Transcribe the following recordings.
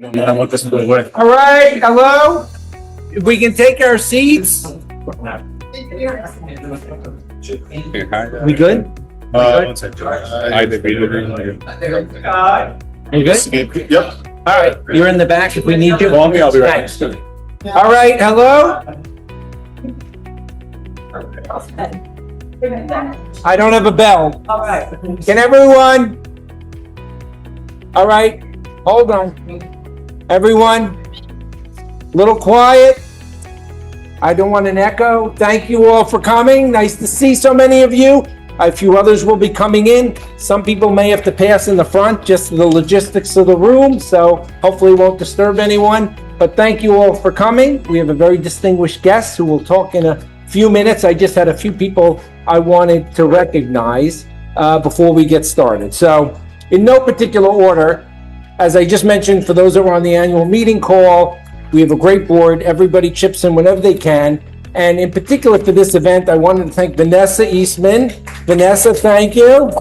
All right, hello. If we can take our seats. We good? One second. You good? Yep. All right, you're in the back if we need you. Call me, I'll be right Thanks. All right, hello. I don't have a bell. All right. Can everyone? All right, hold on. Everyone, little quiet. I don't want an echo. Thank you all for coming. Nice to see so many of you. A few others will be coming in. Some people may have to pass in the front, just the logistics of the room, so hopefully it won't disturb anyone. But thank you all for coming. We have a very distinguished guest who will talk in a few minutes. I just had a few people I wanted to recognize before we get started. So in no particular order, as I just mentioned, for those that were on the annual meeting call, we have a great board. Everybody chips in whenever they can. And in particular for this event, I wanted to thank Vanessa Eastman. Vanessa, thank you.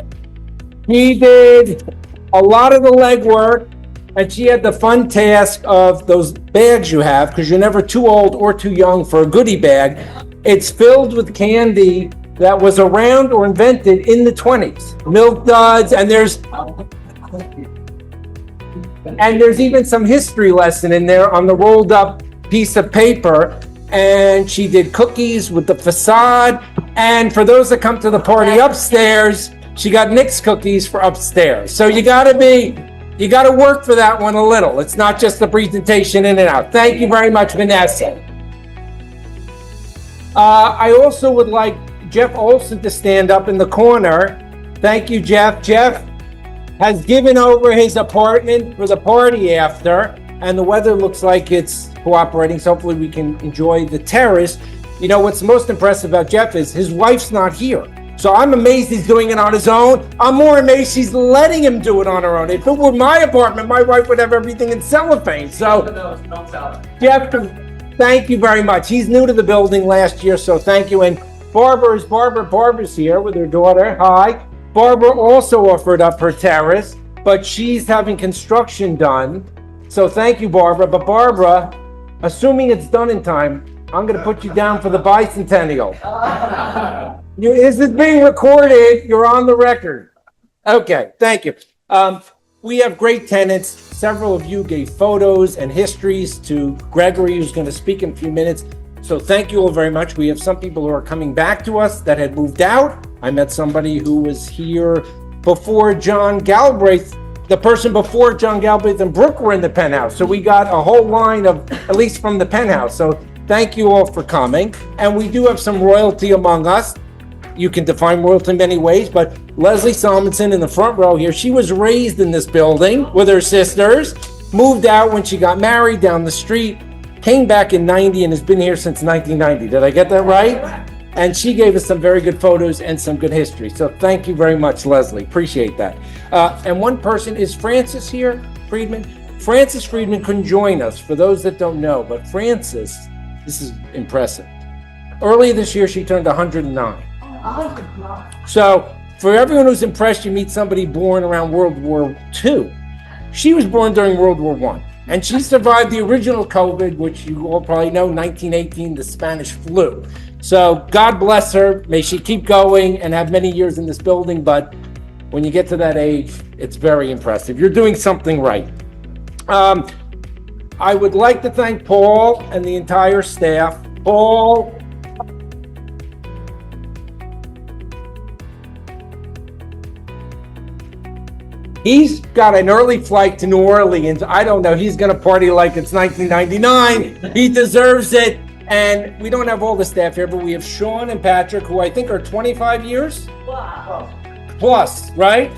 She did a lot of the legwork, and she had the fun task of those bags you have, because you're never too old or too young for a goodie bag. It's filled with candy that was around or invented in the 20s. Milk duds, and there's even some history lesson in there on the rolled up piece of paper. And she did cookies with the facade. And for those that come to the party upstairs, she got Nick's cookies for upstairs. So you gotta work for that one a little. It's not just the presentation in and out. Thank you very much, Vanessa. I also would like Jeff Olson to stand up in the corner. Thank you, Jeff. Jeff has given over his apartment for the party after, and the weather looks like it's cooperating, so hopefully we can enjoy the terrace. You know, what's most impressive about Jeff is his wife's not here. So I'm amazed he's doing it on his own. I'm more amazed she's letting him do it on her own. If it were my apartment, my wife would have everything in cellophane. So, Jeff, thank you very much. He's new to the building last year, so thank you. And Barbara's here with her daughter. Hi. Barbara also offered up her terrace, but she's having construction done. So thank you, Barbara. But Barbara, assuming it's done in time, I'm going to put you down for the bicentennial. This is being recorded. You're on the record. Okay, thank you. We have great tenants. Several of you gave photos and histories to Gregory, who's going to speak in a few minutes. So thank you all very much. We have some people who are coming back to us that had moved out. I met somebody who was here before John Galbraith. The person before John Galbraith and Brooke were in the penthouse. So we got a whole line of, at least from the penthouse. So thank you all for coming. And we do have some royalty among us. You can define royalty in many ways, but Leslie Salmonson in the front row here, she was raised in this building with her sisters, moved out when she got married down the street, came back in 90 and has been here since 1990. Did I get that right? And she gave us some very good photos and some good history. So thank you very much, Leslie. Appreciate that. And one person is Frances here, Friedman. Frances Friedman couldn't join us, for those that don't know, but Frances, this is impressive. Earlier this year, she turned 109. So for everyone who's impressed, you meet somebody born around World War II. She was born during World War I. And she survived the original COVID, which you all probably know, 1918, the Spanish flu. So God bless her. May she keep going and have many years in this building. But when you get to that age, it's very impressive. You're doing something right. I would like to thank Paul and the entire staff. Paul. He's got an early flight to New Orleans. I don't know. He's going to party like it's 1999. He deserves it. And we don't have all the staff here, but we have Sean and Patrick, who I think are 25 years? Wow. Plus, right?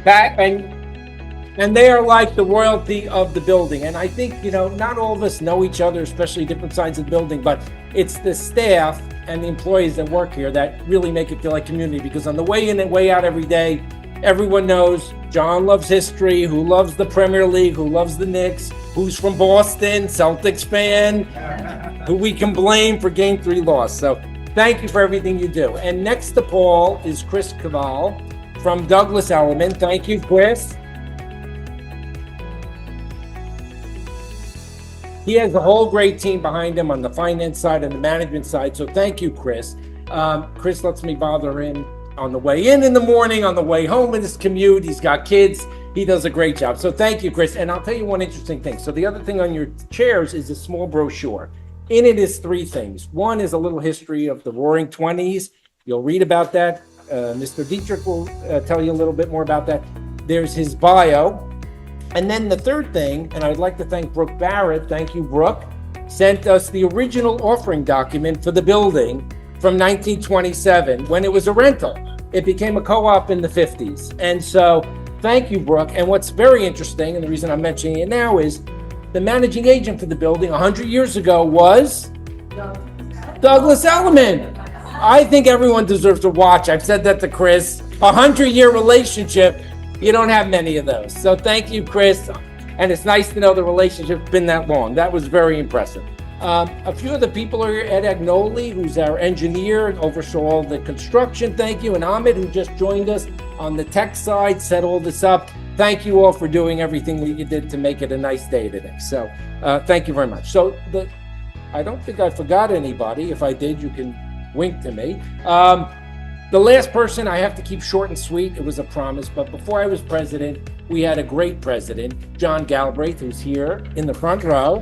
And they are like the royalty of the building. And I think, not all of us know each other, especially different sides of the building, but it's the staff and the employees that work here that really make it feel like community, because on the way in and way out every day, everyone knows John loves history, who loves the Premier League, who loves the Knicks, who's from Boston, Celtics fan, who we can blame for Game 3 loss. So thank you for everything you do. And next to Paul is Chris Caval from Douglas Elliman. Thank you, Chris. he has a whole great team behind him on the finance side and the management side. So thank you, Chris. Chris lets me bother him on the way in the morning, on the way home in his commute. He's got kids. He does a great job. So thank you, Chris. And I'll tell you one interesting thing. So the other thing on your chairs is a small brochure. In it is three things. One is a little history of the Roaring Twenties. You'll read about that. Mr. Dietrich will tell you a little bit more about that. There's his bio. And then the third thing, and I'd like to thank Brooke Barrett, thank you, Brooke, sent us the original offering document for the building from 1927 when it was a rental. It became a co-op in the 50s. And so thank you, Brooke. And what's very interesting, and the reason I'm mentioning it now, is the managing agent for the building 100 years ago was Douglas Elliman. I think everyone deserves a watch. I've said that to Chris. 100-year relationship. You don't have many of those. So thank you, Chris. And it's nice to know the relationship's been that long. That was very impressive. A few of the people are here. Ed Agnoli, who's our engineer and oversaw all the construction. Thank you. And Ahmed, who just joined us on the tech side, set all this up. Thank you all for doing everything that you did to make it a nice day today. So thank you very much. So I don't think I forgot anybody. If I did, you can wink to me. The last person I have to keep short and sweet. It was a promise. But before I was president, we had a great president, John Galbraith, who's here in the front row.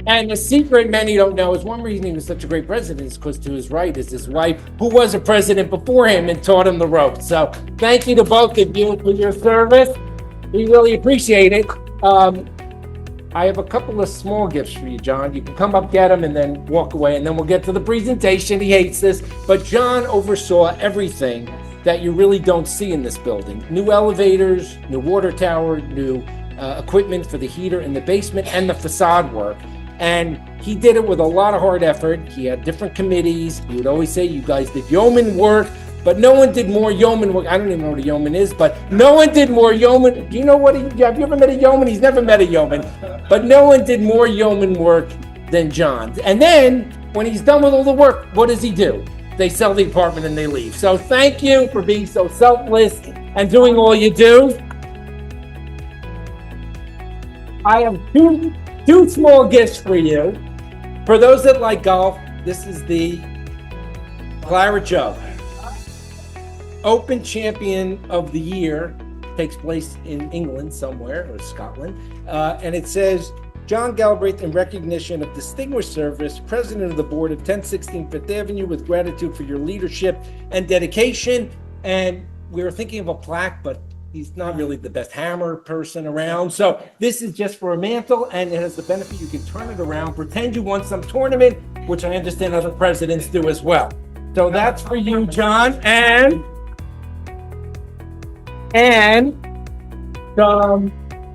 And the secret many don't know is one reason he was such a great president is because to his right is his wife, who was a president before him and taught him the ropes. So thank you to both of you for your service. We really appreciate it. I have a couple of small gifts for you, John. You can come up, get them, and then walk away, and then we'll get to the presentation. He hates this, but John oversaw everything that you really don't see in this building. New elevators, new water tower, new equipment for the heater in the basement, and the facade work. And he did it with a lot of hard effort. He had different committees. He would always say, you guys did yeoman work, but no one did more yeoman work. I don't even know what a yeoman is, but no one did more yeoman. Do you know what have you ever met a yeoman? He's never met a yeoman, but no one did more yeoman work than John. And then when he's done with all the work, what does he do? They sell the apartment and they leave. So thank you for being so selfless and doing all you do. I have two small gifts for you. For those that like golf, this is the Claret Jug. Open Champion of the Year takes place in England somewhere, or Scotland. And it says, John Galbraith, in recognition of distinguished service, President of the Board of 1016 Fifth Avenue, with gratitude for your leadership and dedication. And we were thinking of a plaque, but he's not really the best hammer person around. So this is just for a mantle, and it has the benefit you can turn it around, pretend you won some tournament, which I understand other presidents do as well. So that's for you, John. And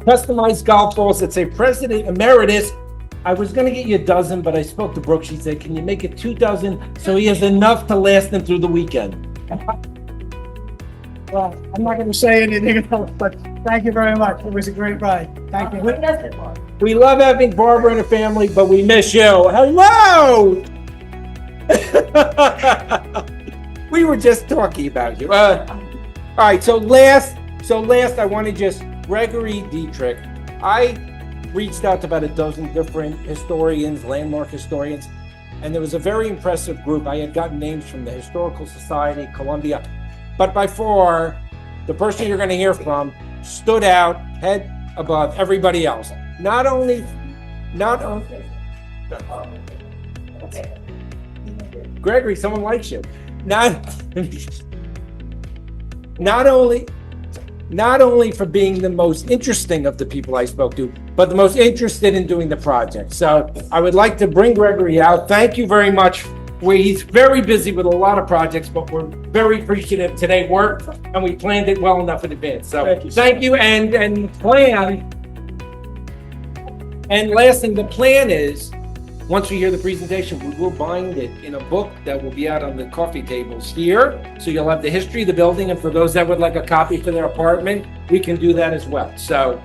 customized golf balls that say President Emeritus. I was going to get you a dozen, but I spoke to Brooke. She said, can you make it 2 dozen so he has enough to last him through the weekend? Well, I'm not going to say anything else, but thank you very much. It was a great ride. Thank you. We love having Barbara and her family, but we miss you. Hello! We were just talking about you. All right, so last I want to just, Gregory Dietrich. I reached out to about a dozen different historians, landmark historians, and there was a very impressive group. I had gotten names from the Historical Society, Columbia, but by far, the person you're going to hear from stood out head above everybody else. Not only, Gregory, someone likes you. Not only for being the most interesting of the people I spoke to, but the most interested in doing the project. So I would like to bring Gregory out. Thank you very much. He's very busy with a lot of projects, but we're very appreciative today worked, and we planned it well enough in advance. So thank you. And last thing, the plan is, once we hear the presentation, we will bind it in a book that will be out on the coffee tables here. So you'll have the history of the building. And for those that would like a copy for their apartment, we can do that as well. So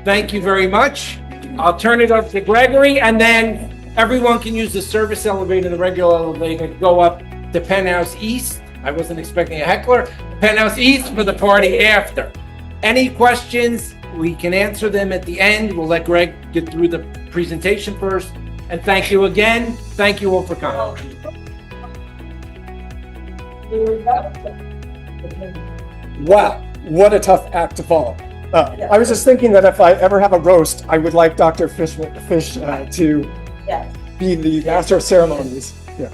thank you very much. I'll turn it over to Gregory, and then everyone can use the service elevator, the regular elevator, to go up to Penthouse East. I wasn't expecting a heckler. Penthouse East for the party after. Any questions, we can answer them at the end. We'll let Greg get through the presentation first. And thank you again. Thank you all for coming. Wow, what a tough act to follow. I was just thinking that if I ever have a roast, I would like Dr. Fish to Yes. be the master of ceremonies. Yeah.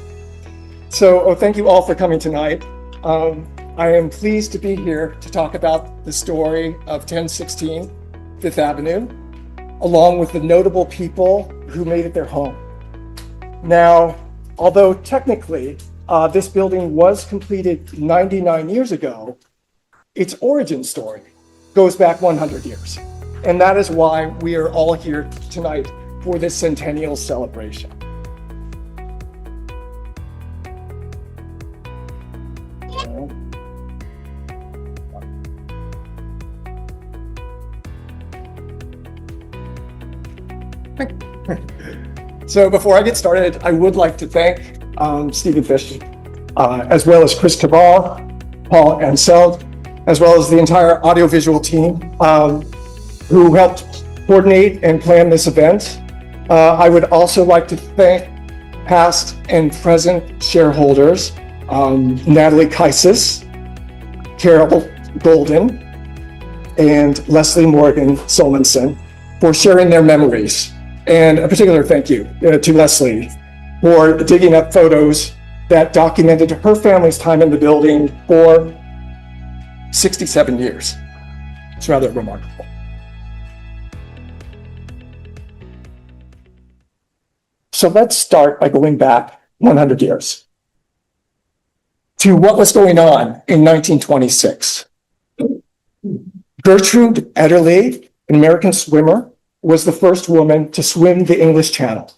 So, thank you all for coming tonight. I am pleased to be here to talk about the story of 1016 Fifth Avenue, along with the notable people who made it their home. Now, although technically this building was completed 99 years ago, its origin story goes back 100 years. And that is why we are all here tonight for this centennial celebration. So before I get started, I would like to thank Stephen Fish, as well as Chris Cabral, Paul Anseld, as well as the entire audiovisual team who helped coordinate and plan this event. I would also like to thank past and present shareholders, Natalie Kaisis, Carol Golden, and Leslie Morgan Solmonson for sharing their memories. And a particular thank you to Leslie for digging up photos that documented her family's time in the building for 67 years. It's rather remarkable. So let's start by going back 100 years to what was going on in 1926. Gertrude Ederle, an American swimmer, was the first woman to swim the English Channel,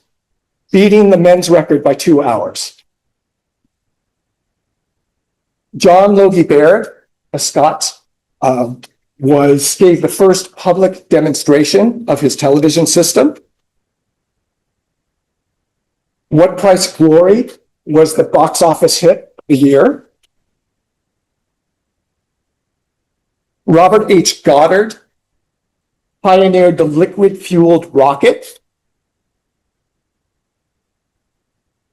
beating the men's record by 2 hours. John Logie Baird, a Scot, gave the first public demonstration of his television system. What Price Glory was the box office hit of the year. Robert H. Goddard pioneered the liquid-fueled rocket.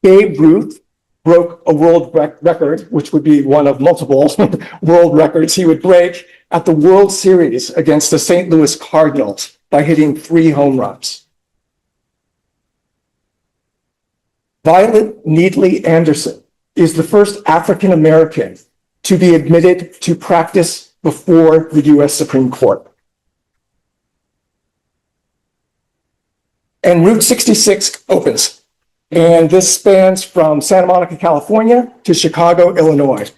Babe Ruth broke a world record, which would be one of multiple world records he would break at the World Series against the St. Louis Cardinals by hitting 3 home runs. Violet Needley Anderson is the first African American to be admitted to practice before the U.S. Supreme Court. And Route 66 opens. And this spans from Santa Monica, California to Chicago, Illinois.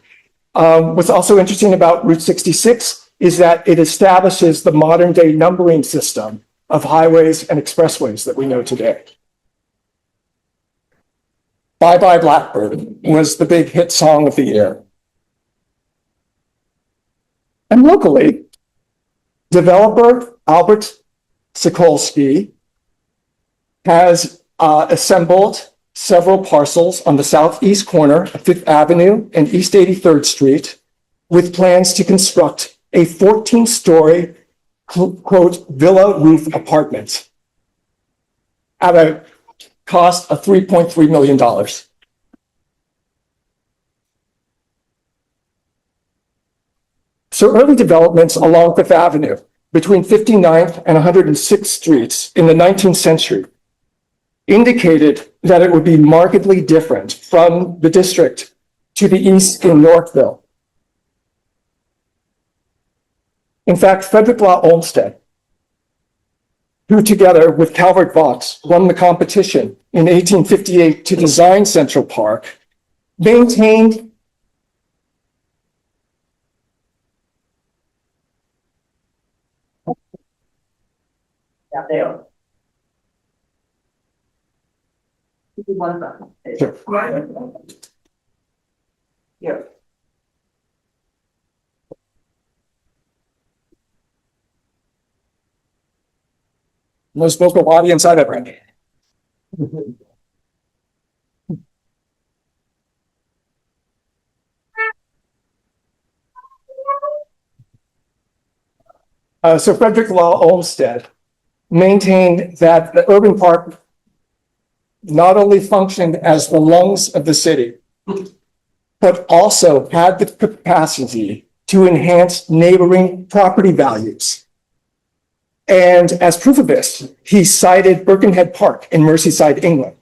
What's also interesting about Route 66 is that it establishes the modern day numbering system of highways and expressways that we know today. Bye Bye Blackbird was the big hit song of the year. And locally, developer Albert Sokolsky has assembled several parcels on the southeast corner of Fifth Avenue and East 83rd Street with plans to construct a 14-story, quote, villa roof apartment at a cost of $3.3 million. So early developments along Fifth Avenue between 59th and 106th Streets in the 19th century indicated that it would be markedly different from the district to the east in Northville. In fact, Frederick Law Olmsted, who together with Calvert Vaux won the competition in 1858 to design Central Park, maintained Yeah, they are. One of them. Sure. Yeah. most vocal audience I've ever had. So Frederick Law Olmsted maintained that the urban park not only functioned as the lungs of the city, but also had the capacity to enhance neighboring property values. And as proof of this, he cited Birkenhead Park in Merseyside, England.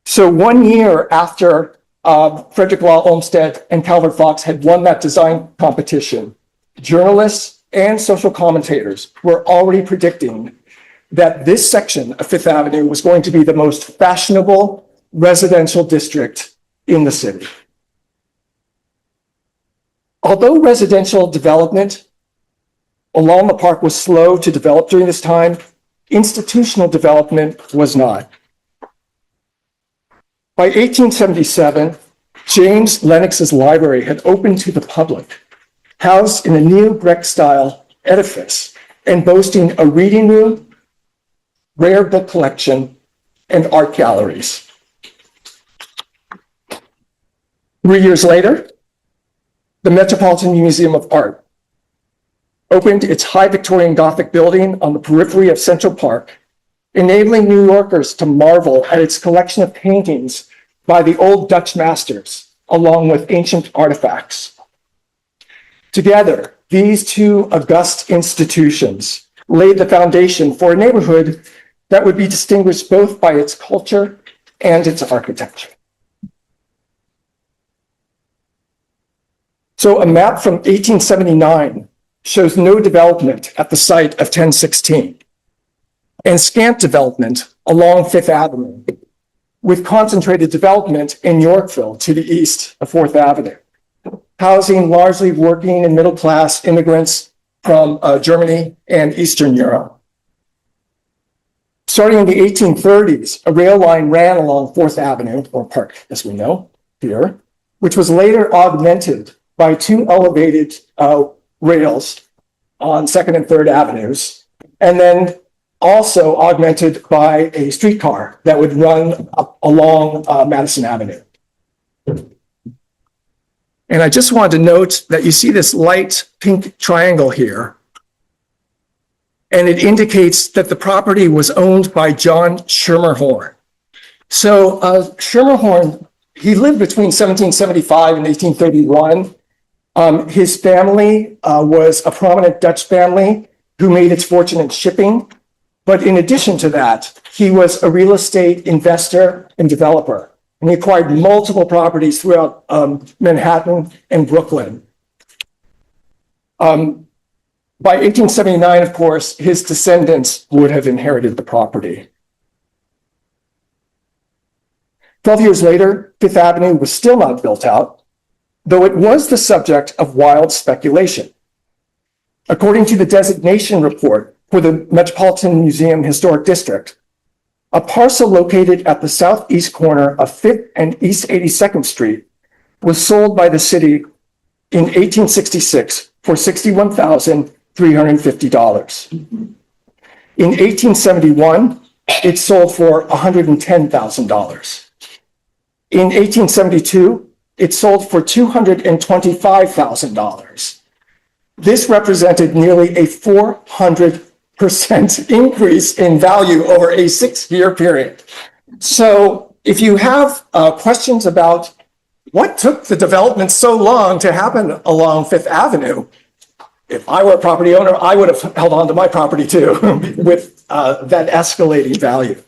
So 1 year after Frederick Law Olmsted and Calvert Vaux had won that design competition, journalists and social commentators were already predicting that this section of Fifth Avenue was going to be the most fashionable residential district in the city. Although residential development along the park was slow to develop during this time, institutional development was not. By 1877, James Lennox's library had opened to the public, housed in a neo-Greek style edifice and boasting a reading room, rare book collection, and art galleries. 3 years later, the Metropolitan Museum of Art opened its high Victorian Gothic building on the periphery of Central Park, enabling New Yorkers to marvel at its collection of paintings by the old Dutch masters, along with ancient artifacts. Together, these two august institutions laid the foundation for a neighborhood that would be distinguished both by its culture and its architecture. So a map from 1879 shows no development at the site of 1016 and scant development along Fifth Avenue, with concentrated development in Yorkville to the east of Fourth Avenue, housing largely working and middle-class immigrants from Germany and Eastern Europe. Starting in the 1830s, a rail line ran along Fourth Avenue, or Park as we know here, which was later augmented by two elevated rails on Second and Third Avenues, and then also augmented by a streetcar that would run along Madison Avenue. And I just wanted to note that you see this light pink triangle here, and it indicates that the property was owned by John Schermerhorn. So Schermerhorn, he lived between 1775 and 1831. His family was a prominent Dutch family who made its fortune in shipping. But in addition to that, he was a real estate investor and developer, and he acquired multiple properties throughout Manhattan and Brooklyn. By 1879, of course, his descendants would have inherited the property. 12 years later, Fifth Avenue was still not built out, though it was the subject of wild speculation. According to the designation report for the Metropolitan Museum Historic District, a parcel located at the southeast corner of 5th and East 82nd Street was sold by the city in 1866 for $61,350. In 1871, it sold for $110,000. In 1872, it sold for $225,000. This represented nearly a 400% increase in value over a 6-year period. So if you have questions about what took the development so long to happen along Fifth Avenue, if I were a property owner, I would have held on to my property too with that escalating value.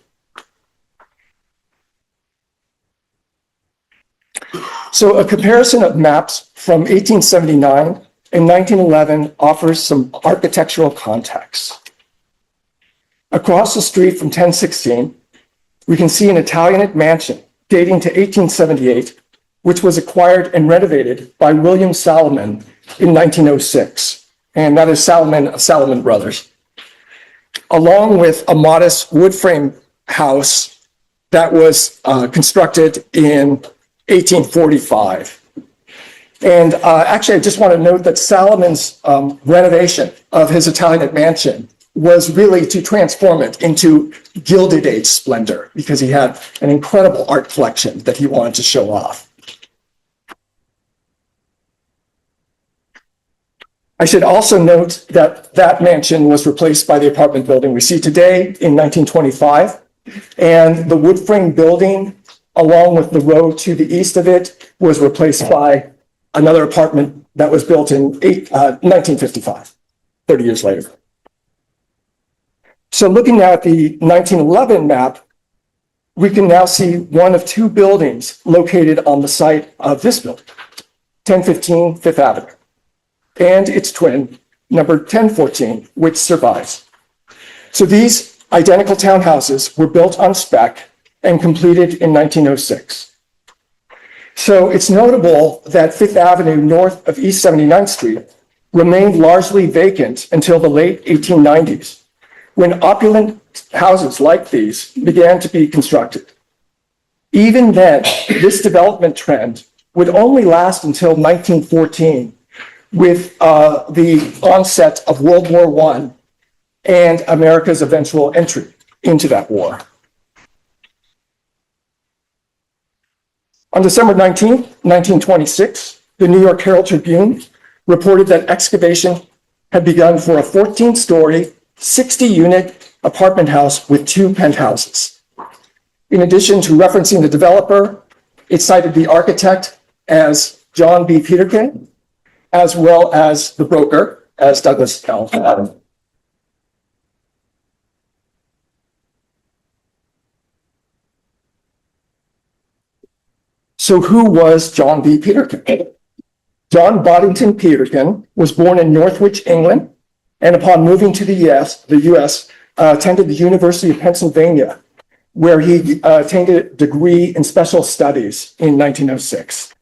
So a comparison of maps from 1879 and 1911 offers some architectural context. Across the street from 1016, we can see an Italianate mansion dating to 1878, which was acquired and renovated by William Salomon in 1906. And that is Salomon Brothers, along with a modest wood frame house that was constructed in 1845. And actually, I just want to note that Salomon's renovation of his Italianate mansion was really to transform it into Gilded Age splendor, because he had an incredible art collection that he wanted to show off. I should also note that that mansion was replaced by the apartment building we see today in 1925. And the wood frame building, along with the road to the east of it, was replaced by another apartment that was built in 1955, 30 years later. So looking at the 1911 map, we can now see one of two buildings located on the site of this building, 1015 Fifth Avenue, and its twin, number 1014, which survives. So these identical townhouses were built on spec and completed in 1906. So it's notable that Fifth Avenue north of East 79th Street remained largely vacant until the late 1890s, when opulent houses like these began to be constructed. Even then, this development trend would only last until 1914, with the onset of World War I and America's eventual entry into that war. On December 19th, 1926, the New York Herald Tribune reported that excavation had begun for a 14-story, 60-unit apartment house with 2 penthouses. In addition to referencing the developer, it cited the architect as John B. Peterkin, as well as the broker as Douglas L. Adams. So who was John B. Peterkin? John Boddington Peterkin was born in Northwich, England, and upon moving to the US, attended the University of Pennsylvania, where he attained a degree in special studies in 1906.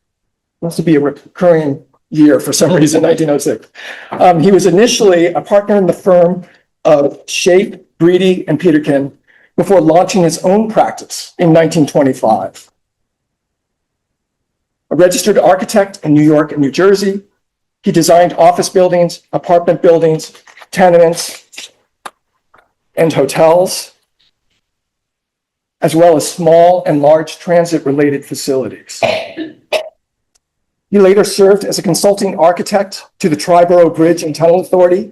Must be a recurring year for some reason, 1906. He was initially a partner in the firm of Shape, Breedy, and Peterkin before launching his own practice in 1925. A registered architect in New York and New Jersey, he designed office buildings, apartment buildings, tenements, and hotels, as well as small and large transit-related facilities. He later served as a consulting architect to the Triborough Bridge and Tunnel Authority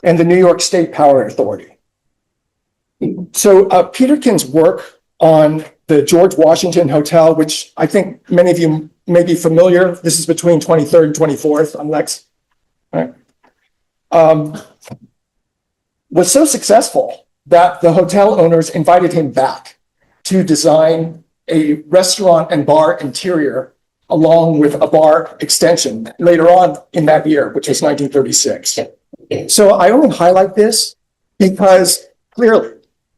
and the New York State Power Authority. So Peterkin's work on the George Washington Hotel, which I think many of you may be familiar, this is between 23rd and 24th on Lex, right? Was so successful that the hotel owners invited him back to design a restaurant and bar interior along with a bar extension later on in that year, which was 1936. So I only highlight this because clearly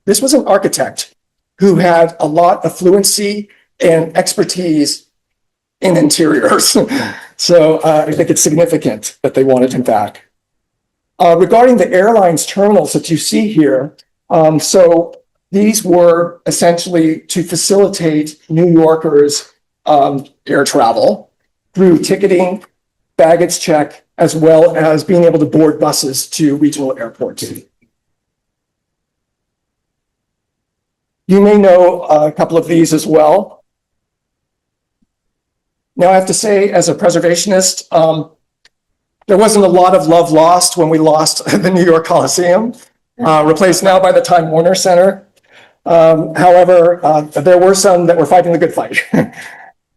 this was an architect who had a lot of fluency and expertise in interiors. So I think it's significant that they wanted him back. Regarding the airlines terminals that you see here, so these were essentially to facilitate New Yorkers' air travel through ticketing, baggage check, as well as being able to board buses to regional airports. You may know a couple of these as well. Now I have to say, as a preservationist, there wasn't a lot of love lost when we lost the New York Coliseum, replaced now by the Time Warner Center. However, there were some that were fighting the good fight.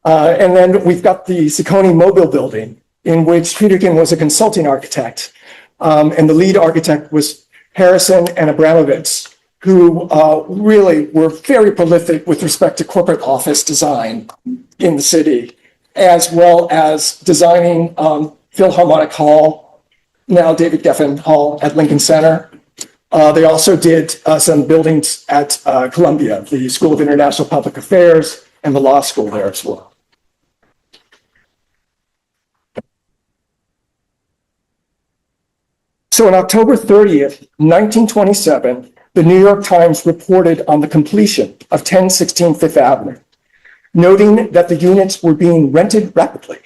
And then we've got the Ciccone Mobile Building, in which Peterkin was a consulting architect. And the lead architect was Harrison and Abramovitz, who really were very prolific with respect to corporate office design in the city, as well as designing Philharmonic Hall, now David Geffen Hall at Lincoln Center. They also did some buildings at Columbia, the School of International Public Affairs, and the law school there as well. So on October 30th, 1927, the New York Times reported on the completion of 1016 Fifth Avenue, noting that the units were being rented rapidly.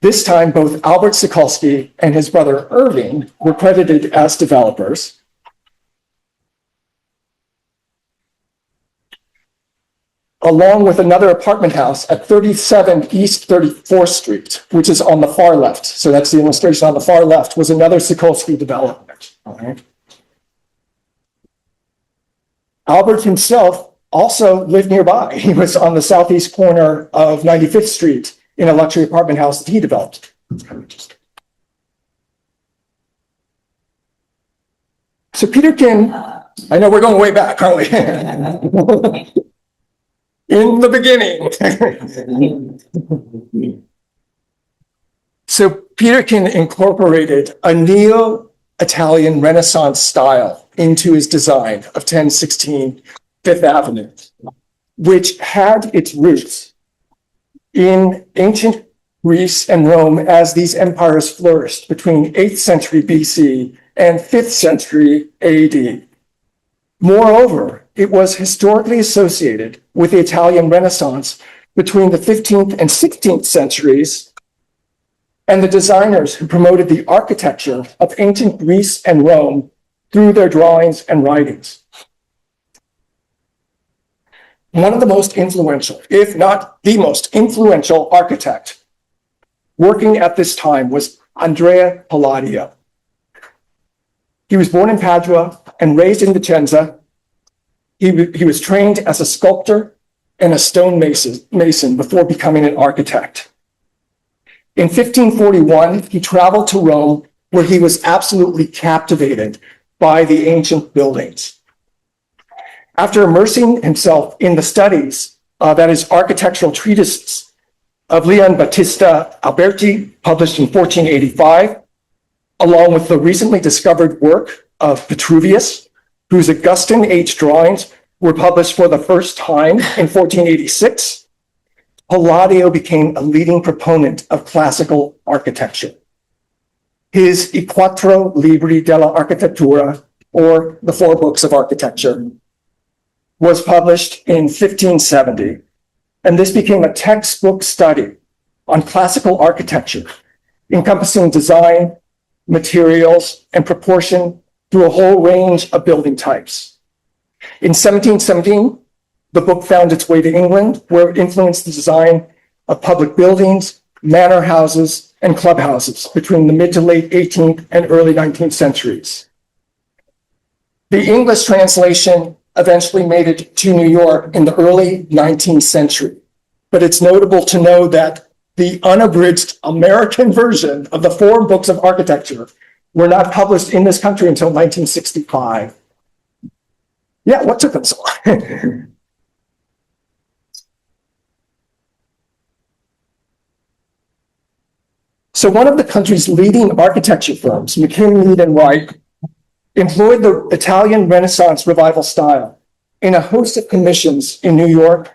This time, both Albert Sikulski and his brother Irving were credited as developers. along with another apartment house at 37 East 34th Street, which is on the far left. So that's the illustration on the far left, was another Sikorski development. All right. Albert himself also lived nearby. He was on the southeast corner of 95th Street in a luxury apartment house that he developed. So Peterkin, I know we're going way back, aren't we? In the beginning. So Peterkin incorporated a neo-Italian Renaissance style into his design of 1016 Fifth Avenue, which had its roots in ancient Greece and Rome as these empires flourished between 8th century BC and 5th century AD. Moreover, it was historically associated with the Italian Renaissance between the 15th and 16th centuries and the designers who promoted the architecture of ancient Greece and Rome through their drawings and writings. One of the most influential, if not the most influential architect working at this time was Andrea Palladio. He was born in Padua and raised in Vicenza. He was trained as a sculptor and a stone mason before becoming an architect. In 1541, he traveled to Rome, where he was absolutely captivated by the ancient buildings. After immersing himself in the studies, that is, architectural treatises of Leon Battista Alberti, published in 1485, along with the recently discovered work of Vitruvius, whose Augustan age drawings were published for the first time in 1486, Palladio became a leading proponent of classical architecture. His I Quattro Libri della Architettura, or the Four Books of Architecture, was published in 1570, and this became a textbook study on classical architecture, encompassing design, materials, and proportion through a whole range of building types. In 1717, the book found its way to England, where it influenced the design of public buildings, manor houses, and clubhouses between the mid to late 18th and early 19th centuries. The English translation eventually made it to New York in the early 19th century, but it's notable to know that the unabridged American version of the Four Books of Architecture were not published in this country until 1965. Yeah, what took them so long? So one of the country's leading architecture firms, McKim, Mead & Wright, employed the Italian Renaissance revival style in a host of commissions in New York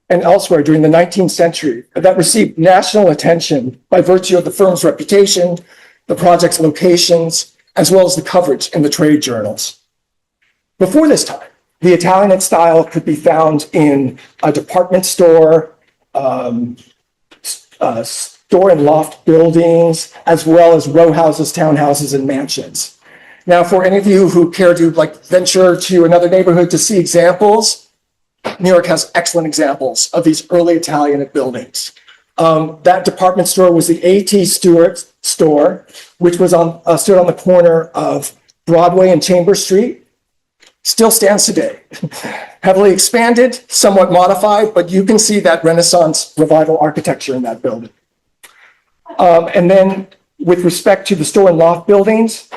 and elsewhere during the 19th century that received national attention by virtue of the firm's reputation, the project's locations, as well as the coverage in the trade journals. Before this time, the Italianate style could be found in a department store, store and loft buildings, as well as row houses, townhouses, and mansions. Now, for any of you who care to venture to another neighborhood to see examples, New York has excellent examples of these early Italianate buildings. That department store was the A.T. Stewart store, which was stood on the corner of Broadway and Chambers Street. Still stands today. Heavily expanded, somewhat modified, but you can see that Renaissance revival architecture in that building. And then with respect to the store and loft buildings,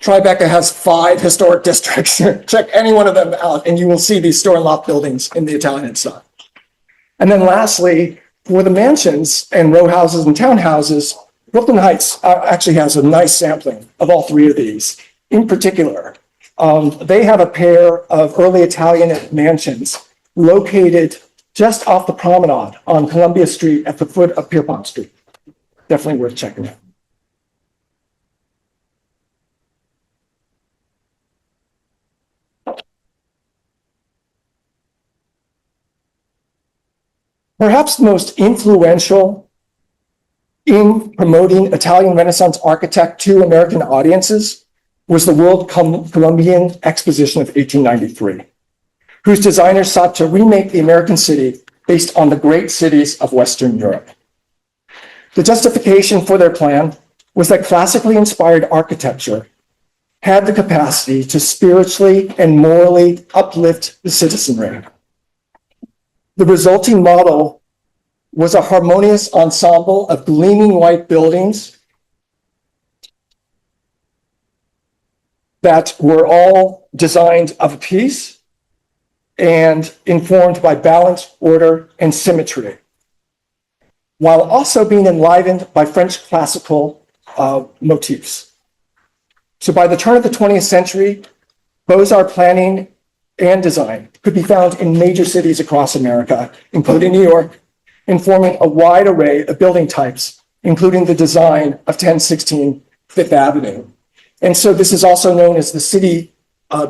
Tribeca has 5 historic districts. Check any one of them out and you will see these store and loft buildings in the Italian style. And then lastly, for the mansions and row houses and townhouses, Brooklyn Heights actually has a nice sampling of all 3 of these. In particular, they have a pair of early Italian mansions located just off the promenade on Columbia Street at the foot of Pierpont Street. Definitely worth checking out. Perhaps the most influential in promoting Italian Renaissance architect to American audiences was the World Columbian Exposition of 1893. whose designers sought to remake the American city based on the great cities of Western Europe. The justification for their plan was that classically inspired architecture had the capacity to spiritually and morally uplift the citizenry. The resulting model was a harmonious ensemble of gleaming white buildings that were all designed of a piece and informed by balance, order, and symmetry, while also being enlivened by French classical motifs. So by the turn of the 20th century, Beaux-Arts planning and design could be found in major cities across America, including New York, informing a wide array of building types, including the design of 1016 Fifth Avenue. And so this is also known as the City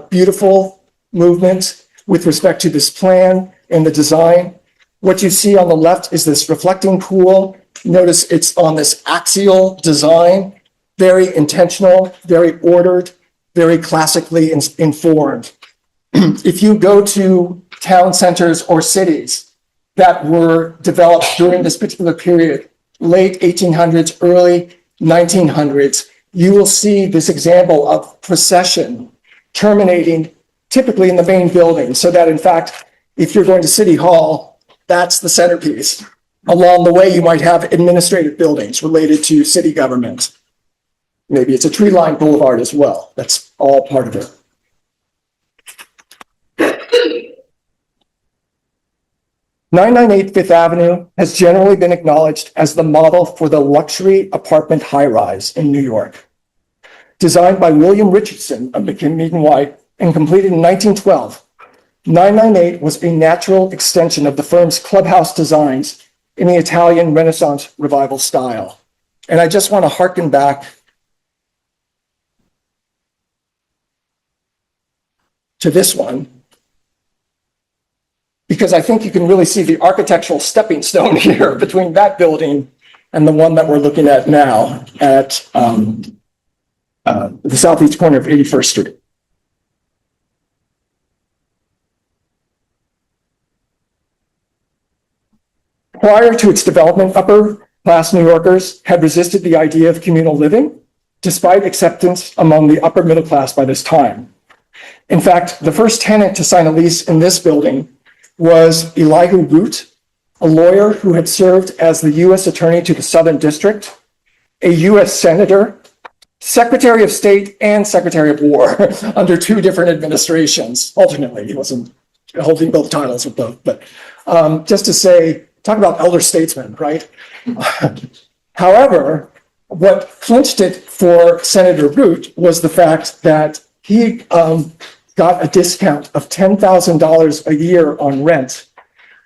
Beautiful movement with respect to this plan and the design. What you see on the left is this reflecting pool. Notice it's on this axial design, very intentional, very ordered, very classically informed. If you go to town centers or cities that were developed during this particular period, late 1800s, early 1900s, you will see this example of procession terminating typically in the main building, so that in fact, if you're going to City Hall, that's the centerpiece. Along the way, you might have administrative buildings related to city government. Maybe it's a tree-lined boulevard as well. That's all part of it. "998 Fifth Avenue has generally been acknowledged as the model for the luxury apartment high-rise in New York. Designed by William Richardson of McKinney & White and completed in 1912, 998 was a natural extension of the firm's clubhouse designs in the Italian Renaissance Revival style." And I just want to harken back to this one, because I think you can really see the architectural stepping stone here between that building and the one that we're looking at now at the southeast corner of 81st Street. Prior to its development, upper-class New Yorkers had resisted the idea of communal living, despite acceptance among the upper middle class by this time. In fact, the first tenant to sign a lease in this building was Elihu Root, a lawyer who had served as the U.S. Attorney to the Southern District, a U.S. Senator, Secretary of State, and Secretary of War under two different administrations. Alternately, he wasn't holding both titles with both, but just to say, talk about elder statesmen, right? However, what clinched it for Senator Root was the fact that he got a discount of $10,000 a year on rent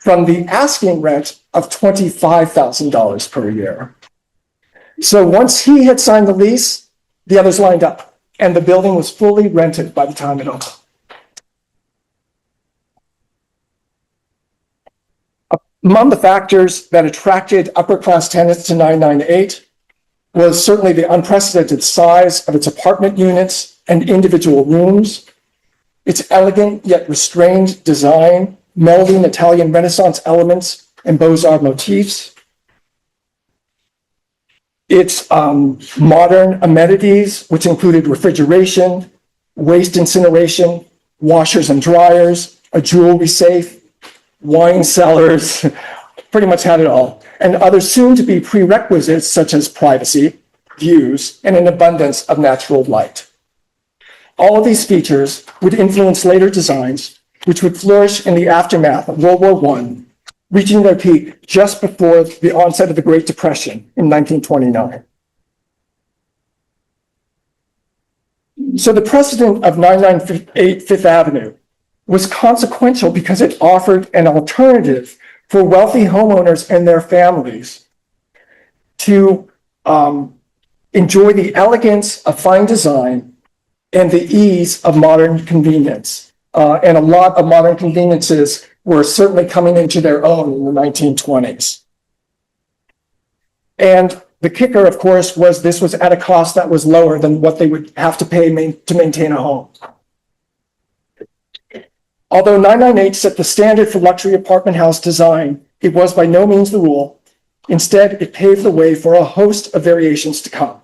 from the asking rent of $25,000 per year. So once he had signed the lease, the others lined up, and the building was fully rented by the time it opened. Among the factors that attracted upper-class tenants to 998 was certainly the unprecedented size of its apartment units and individual rooms, its elegant yet restrained design, melding Italian Renaissance elements and Beaux-Arts motifs, its modern amenities, which included refrigeration, waste incineration, washers and dryers, a jewelry safe, wine cellars, pretty much had it all, and other soon-to-be prerequisites such as privacy, views, and an abundance of natural light. All of these features would influence later designs, which would flourish in the aftermath of World War I, reaching their peak just before the onset of the Great Depression in 1929. So the precedent of 998 Fifth Avenue was consequential because it offered an alternative for wealthy homeowners and their families to enjoy the elegance of fine design and the ease of modern convenience. And a lot of modern conveniences were certainly coming into their own in the 1920s. And the kicker, of course, was this was at a cost that was lower than what they would have to pay to maintain a home. Although 998 set the standard for luxury apartment house design, it was by no means the rule. Instead, it paved the way for a host of variations to come.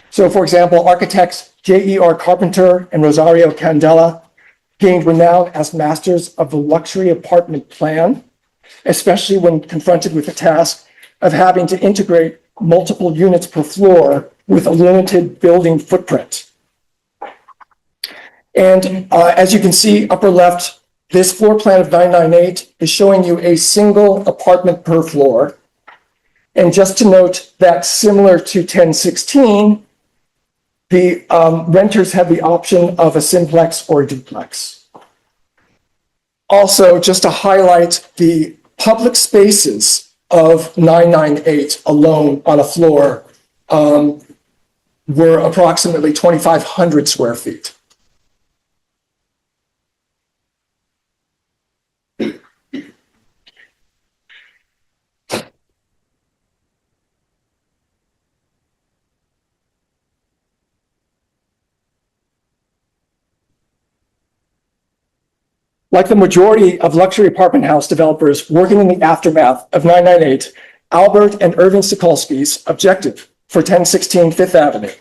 So, for example, architects J.E.R. Carpenter and Rosario Candela gained renown as masters of the luxury apartment plan, especially when confronted with the task of having to integrate multiple units per floor with a limited building footprint. And as you can see, upper left, this floor plan of 998 is showing you a single apartment per floor. And just to note that similar to 1016, the renters have the option of a simplex or a duplex. Also, just to highlight the public spaces of 998 alone on a floor were approximately 2,500 square feet. Like the majority of luxury apartment house developers working in the aftermath of 998, Albert and Irving Sokolsky's objective for 1016 Fifth Avenue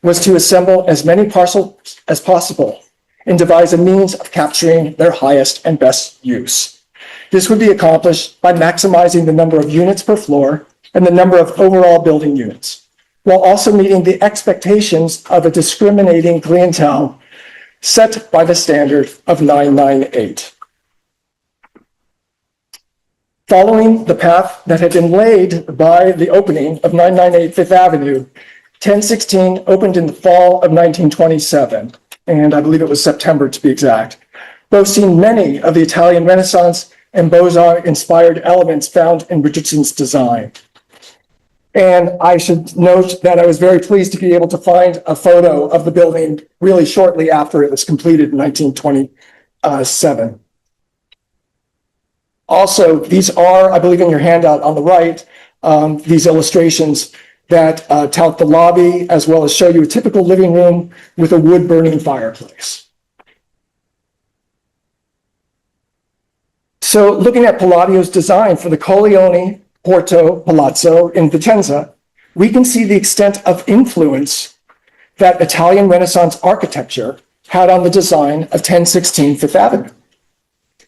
was to assemble as many parcels as possible and devise a means of capturing their highest and best use. This would be accomplished by maximizing the number of units per floor and the number of overall building units, while also meeting the expectations of a discriminating clientele set by the standard of 998. Following the path that had been laid by the opening of 998 Fifth Avenue, 1016 opened in the fall of 1927, and I believe it was September to be exact, boasting many of the Italian Renaissance and Beaux-Arts inspired elements found in Richardson's design. And I should note that I was very pleased to be able to find a photo of the building really shortly after it was completed in 1927. Also, these are, I believe in your handout on the right, these illustrations that tout the lobby as well as show you a typical living room with a wood burning fireplace. So looking at Palladio's design for the Colleoni Porto Palazzo in Vicenza, we can see the extent of influence that Italian Renaissance architecture had on the design of 1016 Fifth Avenue.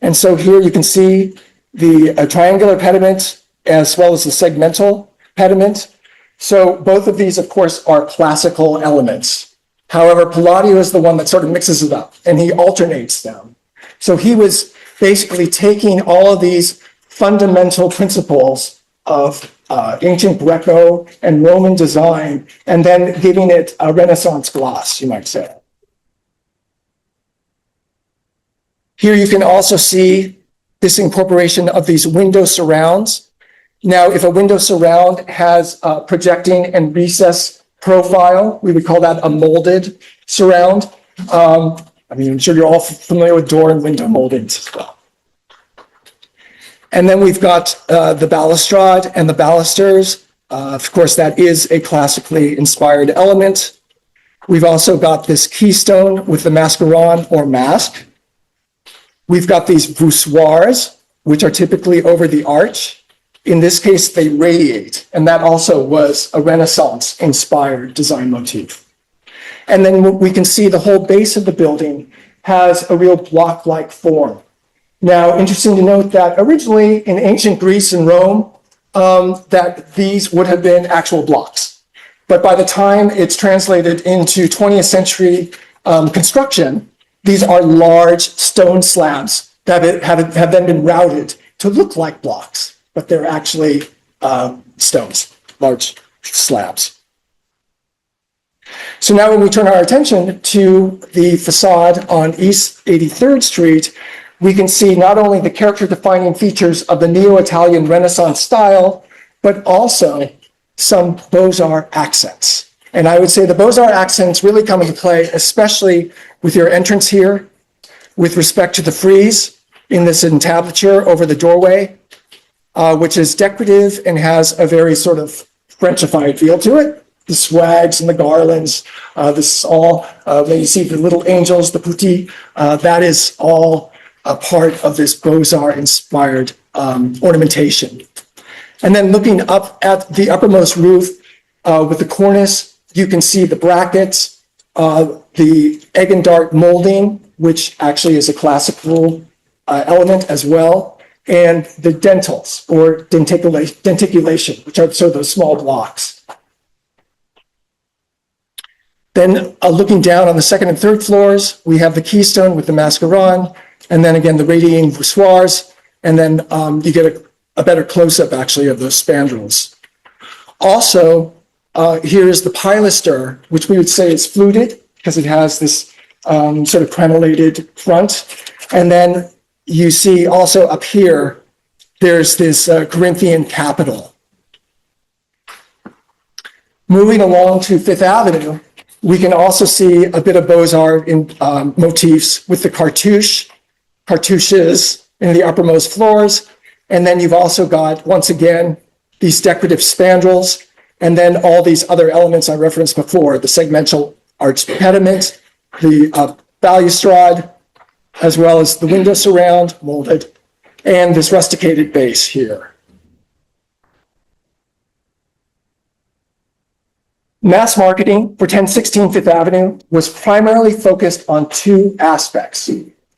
And so here you can see the triangular pediment as well as the segmental pediment. So both of these, of course, are classical elements. However, Palladio is the one that sort of mixes it up and he alternates them. So he was basically taking all of these fundamental principles of ancient Greco and Roman design, and then giving it a Renaissance gloss, you might say. Here you can also see this incorporation of these window surrounds. Now, if a window surround has a projecting and recess profile, we would call that a molded surround. I'm sure you're all familiar with door and window moldings as well. And then we've got the balustrade and the balusters. Of course, that is a classically inspired element. We've also got this keystone with the mascaron or mask. We've got these voussoirs, which are typically over the arch. In this case, they radiate, and that also was a Renaissance-inspired design motif. And then we can see the whole base of the building has a real block-like form. Now, interesting to note that originally in ancient Greece and Rome, that these would have been actual blocks. But by the time it's translated into 20th century construction, these are large stone slabs that have then been routed to look like blocks, but they're actually stones, large slabs. So now when we turn our attention to the facade on East 83rd Street, we can see not only the character-defining features of the Neo-Italian Renaissance style, but also some Beaux-Arts accents. And I would say the Beaux-Arts accents really come into play, especially with your entrance here, with respect to the frieze in this entablature over the doorway, which is decorative and has a very sort of Frenchified feel to it. The swags and the garlands, this is all, when you see the little angels, the putti, that is all a part of this Beaux-Arts inspired ornamentation. And then looking up at the uppermost roof with the cornice, you can see the brackets, the egg and dart molding, which actually is a classical element as well, and the dentils or denticulation, which are sort of those small blocks. Then looking down on the second and third floors, we have the keystone with the mascaron, and then again, the radiating voussoirs, and then you get a better close-up actually of those spandrels. Also, here is the pilaster, which we would say is fluted because it has this sort of crenellated front. And then you see also up here, there's this Corinthian capital. Moving along to Fifth Avenue, we can also see a bit of Beaux-Arts in motifs with the cartouches in the uppermost floors. And then you've also got, once again, these decorative spandrels, and then all these other elements I referenced before, the segmental arched pediment, the balustrade, as well as the window surround molded, and this rusticated base here. Mass marketing for 1016 Fifth Avenue was primarily focused on two aspects: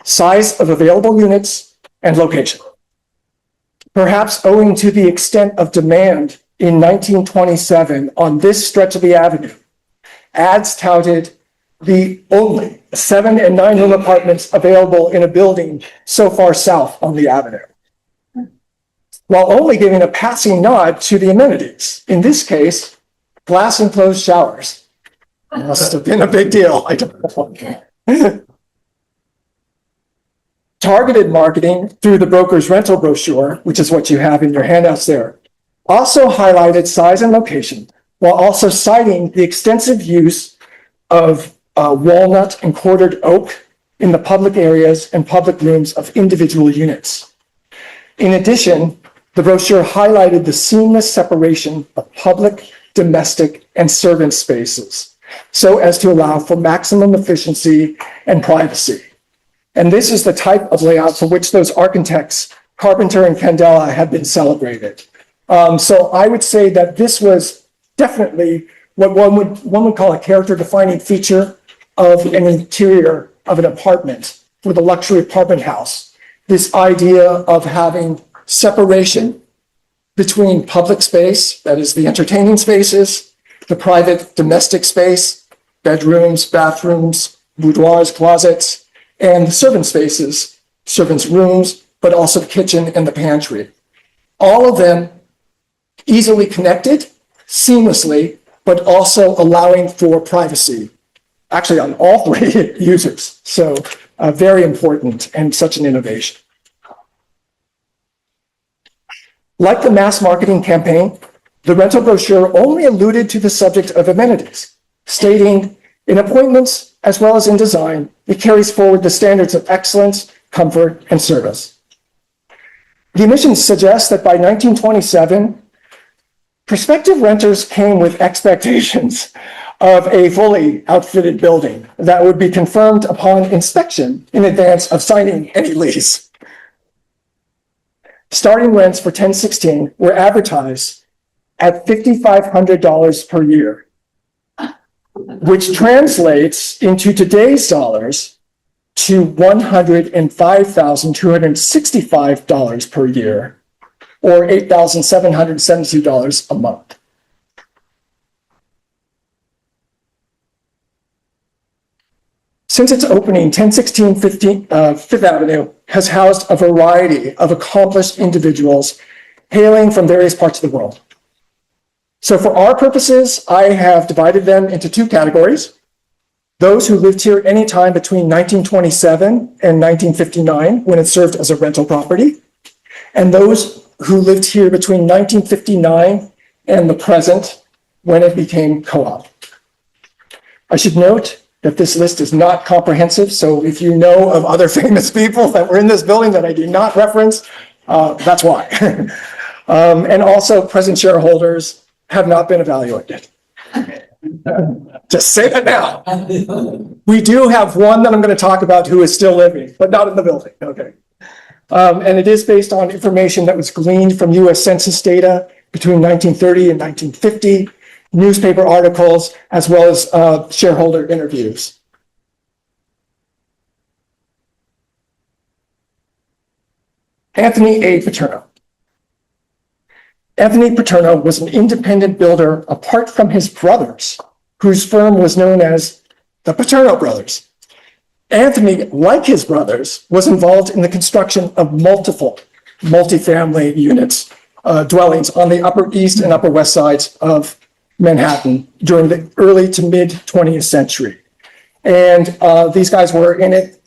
size of available units and location. Perhaps owing to the extent of demand in 1927 on this stretch of the avenue, ads touted the only 7 and 9 room apartments available in a building so far south on the avenue, while only giving a passing nod to the amenities. In this case, glass enclosed showers. Must have been a big deal. I don't know. Targeted marketing through the broker's rental brochure, which is what you have in your handouts there, also highlighted size and location, while also citing the extensive use of walnut and quartered oak in the public areas and public rooms of individual units. In addition, the brochure highlighted the seamless separation of public, domestic, and servant spaces, so as to allow for maximum efficiency and privacy. And this is the type of layout for which those architects, Carpenter and Candela, have been celebrated. So I would say that this was definitely what one would call a character-defining feature of an interior of an apartment for the luxury apartment house. This idea of having separation between public space, that is the entertaining spaces, the private domestic space, bedrooms, bathrooms, boudoirs, closets, and the servant spaces, servants' rooms, but also the kitchen and the pantry. All of them easily connected, seamlessly, but also allowing for privacy, actually on all three users. So very important and such an innovation. Like the mass marketing campaign, the rental brochure only alluded to the subject of amenities, stating in appointments as well as in design, it carries forward the standards of excellence, comfort, and service. The emissions suggest that by 1927, prospective renters came with expectations of a fully outfitted building that would be confirmed upon inspection in advance of signing any lease. Starting rents for 1016 were advertised at $5,500 per year, which translates into today's dollars to $105,265 per year, or $8,772 a month. Since its opening, 1016 Fifth Avenue has housed a variety of accomplished individuals hailing from various parts of the world. So for our purposes, I have divided them into two categories: those who lived here anytime between 1927 and 1959, when it served as a rental property, and those who lived here between 1959 and the present, when it became co-op. I should note that this list is not comprehensive, so if you know of other famous people that were in this building that I did not reference, that's why. And also present shareholders have not been evaluated. Just say that now. We do have one that I'm going to talk about who is still living, but not in the building. Okay. And it is based on information that was gleaned from US Census data between 1930 and 1950, newspaper articles, as well as shareholder interviews. Anthony A. Paterno. Anthony Paterno was an independent builder apart from his brothers, whose firm was known as the Paterno Brothers. Anthony, like his brothers, was involved in the construction of multiple multifamily units, dwellings on the Upper East and Upper West sides of Manhattan during the early to mid 20th century. And these guys were in it.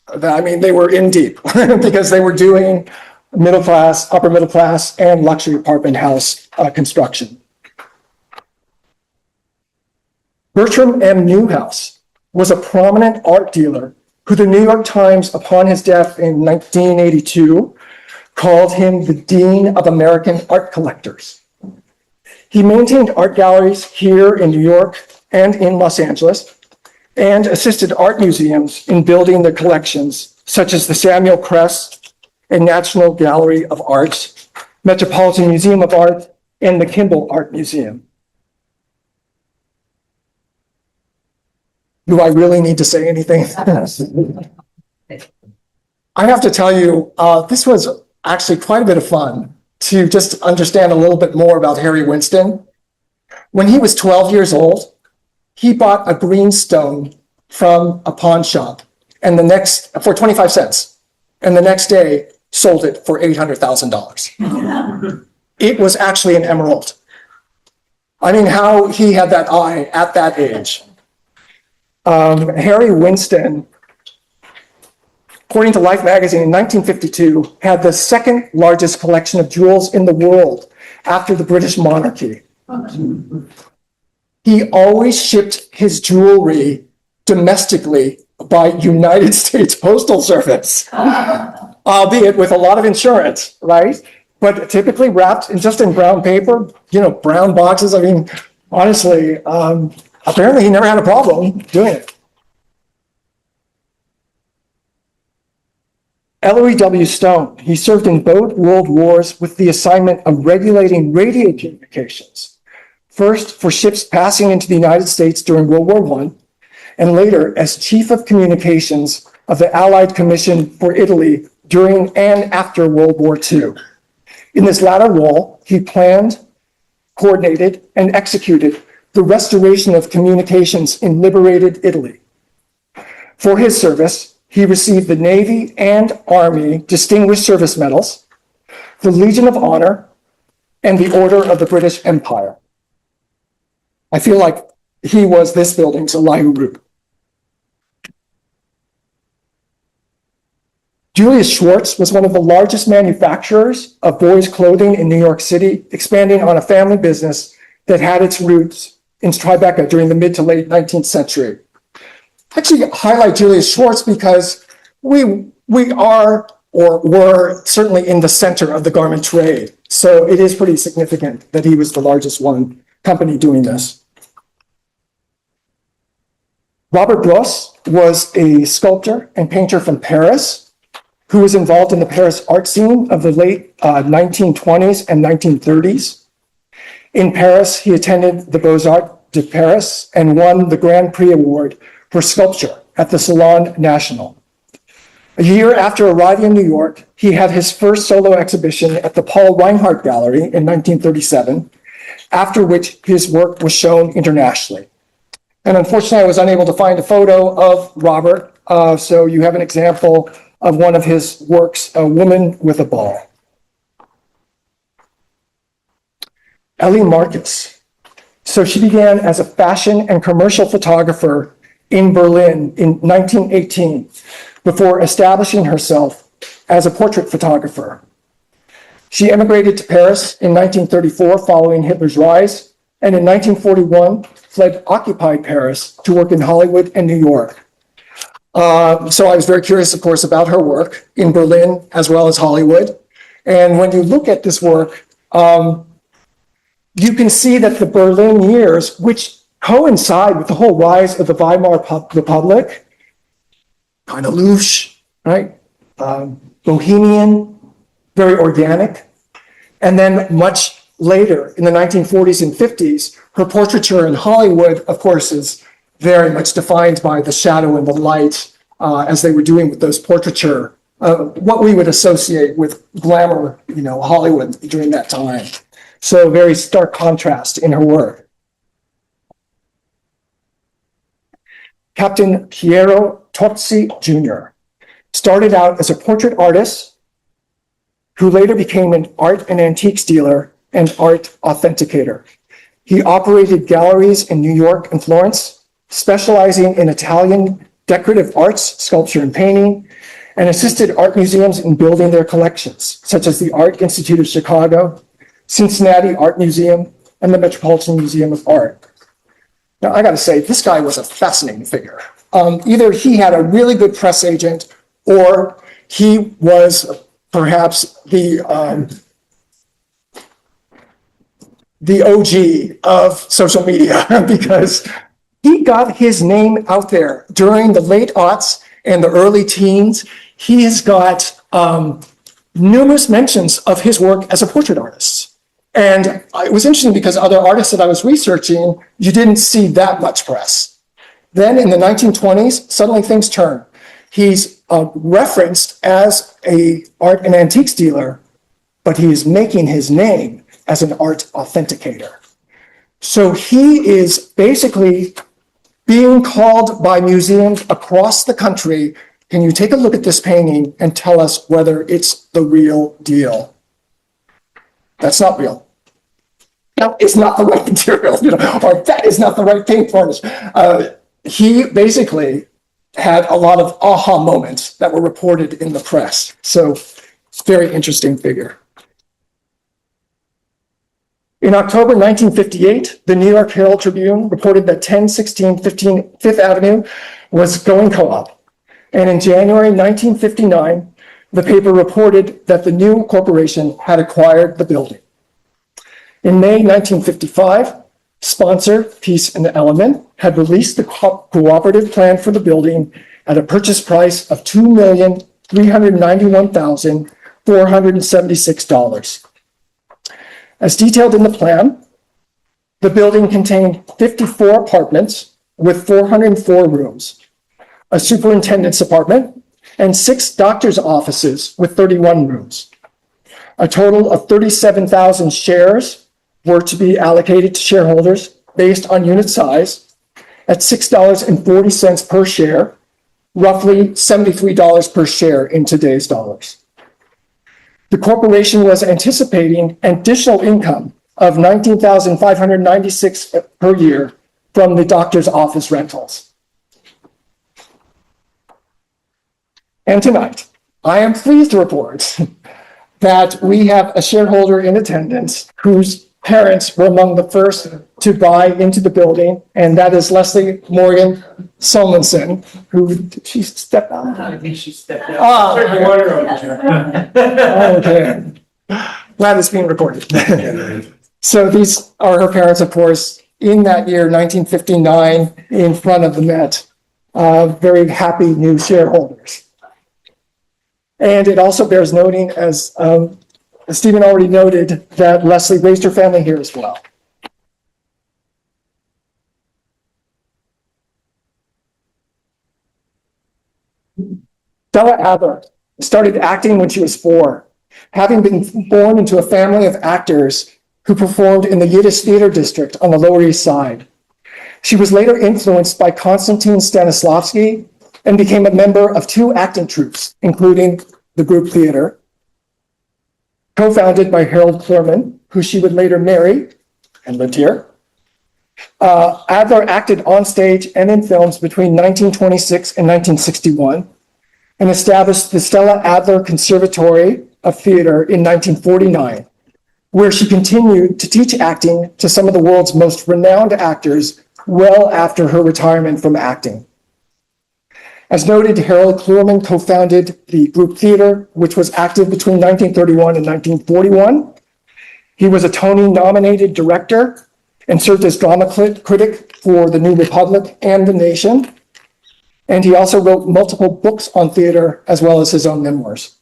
I mean, they were in deep because they were doing middle class, upper middle class, and luxury apartment house construction. Bertram M. Newhouse was a prominent art dealer who the New York Times, upon his death in 1982, called him the Dean of American Art Collectors. He maintained art galleries here in New York and in Los Angeles, and assisted art museums in building their collections, such as the Samuel Kress and National Gallery of Arts, Metropolitan Museum of Art, and the Kimball Art Museum. Do I really need to say anything? I have to tell you, this was actually quite a bit of fun to just understand a little bit more about Harry Winston. When he was 12 years old, he bought a greenstone from a pawn shop for 25 cents. And the next day sold it for $800,000. It was actually an emerald. I mean, how he had that eye at that age. Harry Winston, according to Life magazine in 1952, had the second largest collection of jewels in the world after the British monarchy. He always shipped his jewelry domestically by United States Postal Service, albeit with a lot of insurance, right? But typically wrapped in brown paper, brown boxes. I mean, honestly, apparently he never had a problem doing it. Ellery W. Stone, he served in both world wars with the assignment of regulating radio communications. First for ships passing into the United States during World War I, and later as Chief of Communications of the Allied Commission for Italy during and after World War II. In this latter role, he planned, coordinated, and executed the restoration of communications in liberated Italy. For his service, he received the Navy and Army Distinguished Service Medals, the Legion of Honor, and the Order of the British Empire. I feel like he was this building's Elihu Root. Julius Schwartz was one of the largest manufacturers of boys' clothing in New York City, expanding on a family business that had its roots in Tribeca during the mid to late 19th century. I actually highlight Julius Schwartz because we are or were certainly in the center of the garment trade. So it is pretty significant that he was the largest company doing this. Robert Brosse was a sculptor and painter from Paris who was involved in the Paris art scene of the late 1920s and 1930s. In Paris, he attended the Beaux-Arts de Paris and won the Grand Prix Award for sculpture at the Salon National. A year after arriving in New York, he had his first solo exhibition at the Paul Reinhardt Gallery in 1937, after which his work was shown internationally. And unfortunately, I was unable to find a photo of Robert, so you have an example of one of his works, A Woman with a Ball. Ellie Marcus. So she began as a fashion and commercial photographer in Berlin in 1918 before establishing herself as a portrait photographer. She emigrated to Paris in 1934 following Hitler's rise, and in 1941 fled occupied Paris to work in Hollywood and New York. So I was very curious, of course, about her work in Berlin as well as Hollywood. And when you look at this work, you can see that the Berlin years, which coincide with the whole rise of the Weimar Republic. Kind of louche, right? Bohemian, very organic. And then much later, in the 1940s and 50s, her portraiture in Hollywood, of course, is very much defined by the shadow and the light, as they were doing with those portraiture, what we would associate with glamour, Hollywood during that time. So very stark contrast in her work. Captain Piero Tozzi Jr. started out as a portrait artist who later became an art and antiques dealer and art authenticator. He operated galleries in New York and Florence, specializing in Italian decorative arts, sculpture and painting, and assisted art museums in building their collections, such as the Art Institute of Chicago, Cincinnati Art Museum, and the Metropolitan Museum of Art. Now, I gotta say, this guy was a fascinating figure. Either he had a really good press agent, or he was perhaps the OG of social media, because he got his name out there during the late aughts and the early teens. He has got numerous mentions of his work as a portrait artist. And it was interesting because other artists that I was researching, you didn't see that much press. Then in the 1920s, suddenly things turn. He's referenced as an art and antiques dealer, but he is making his name as an art authenticator. So he is basically being called by museums across the country. Can you take a look at this painting and tell us whether it's the real deal? That's not real. No, it's not the right material, or that is not the right paint varnish. He basically had a lot of aha moments that were reported in the press. So very interesting figure. In October 1958, the New York Herald Tribune reported that 1016 Fifth Avenue was going co-op. And in January 1959, the paper reported that the new corporation had acquired the building. In May 1955, sponsor Peace and Element had released the cooperative plan for the building at a purchase price of $2,391,476. As detailed in the plan, the building contained 54 apartments with 404 rooms, a superintendent's apartment, and 6 doctor's offices with 31 rooms. A total of 37,000 shares were to be allocated to shareholders based on unit size at $6.40 per share, roughly $73 per share in today's dollars. The corporation was anticipating additional income of $19,596 per year from the doctor's office rentals. And tonight, I am pleased to report that we have a shareholder in attendance whose parents were among the first to buy into the building, and that is Leslie Morgan Solmonson, who, did she step out? I think she stepped out. Okay. Glad it's being recorded. So these are her parents, of course, in that year, 1959, in front of the Met. Very happy new shareholders. And it also bears noting, as Stephen already noted, that Leslie raised her family here as well. Stella Adler started acting when she was 4, having been born into a family of actors who performed in the Yiddish Theater District on the Lower East Side. She was later influenced by Konstantin Stanislavski and became a member of 2 acting troupes, including the Group Theater, co-founded by Harold Clurman, who she would later marry and lived here. Adler acted on stage and in films between 1926 and 1961 and established the Stella Adler Conservatory of Theater in 1949, where she continued to teach acting to some of the world's most renowned actors well after her retirement from acting. As noted, Harold Clurman co-founded the Group Theater, which was active between 1931 and 1941. He was a Tony-nominated director and served as drama critic for The New Republic and The Nation. And he also wrote multiple books on theater as well as his own memoirs.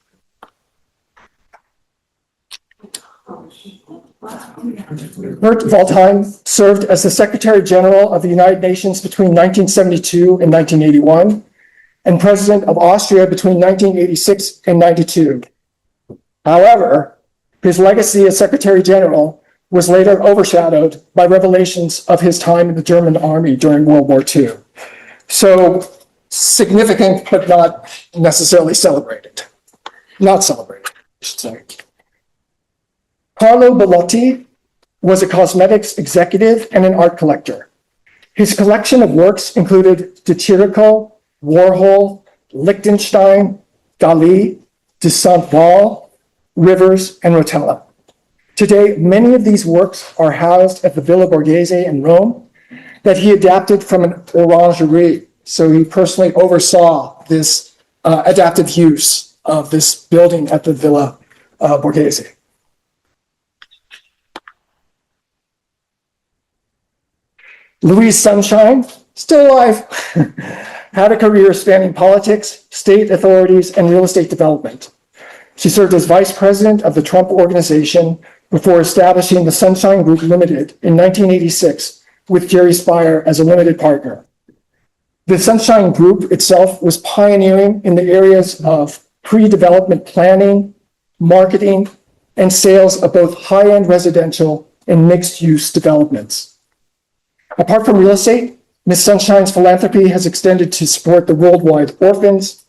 Kurt Waldheim served as the Secretary General of the United Nations between 1972 and 1981, and President of Austria between 1986 and 92. However, his legacy as Secretary General was later overshadowed by revelations of his time in the German army during World War II. So significant, but not necessarily celebrated. Not celebrated, I should say. Carlo Bellotti was a cosmetics executive and an art collector. His collection of works included De Chirico, Warhol, Lichtenstein, Dali, de Saint-Gall, Rivers, and Rotella. Today, many of these works are housed at the Villa Borghese in Rome that he adapted from an orangerie. So he personally oversaw this adaptive use of this building at the Villa Borghese. Louise Sunshine, still alive, had a career spanning politics, state authorities, and real estate development. She served as vice president of the Trump Organization before establishing the Sunshine Group Limited in 1986 with Jerry Speyer as a limited partner. The Sunshine Group itself was pioneering in the areas of pre-development planning, marketing, and sales of both high-end residential and mixed-use developments. Apart from real estate, Ms. Sunshine's philanthropy has extended to support the Worldwide Orphans,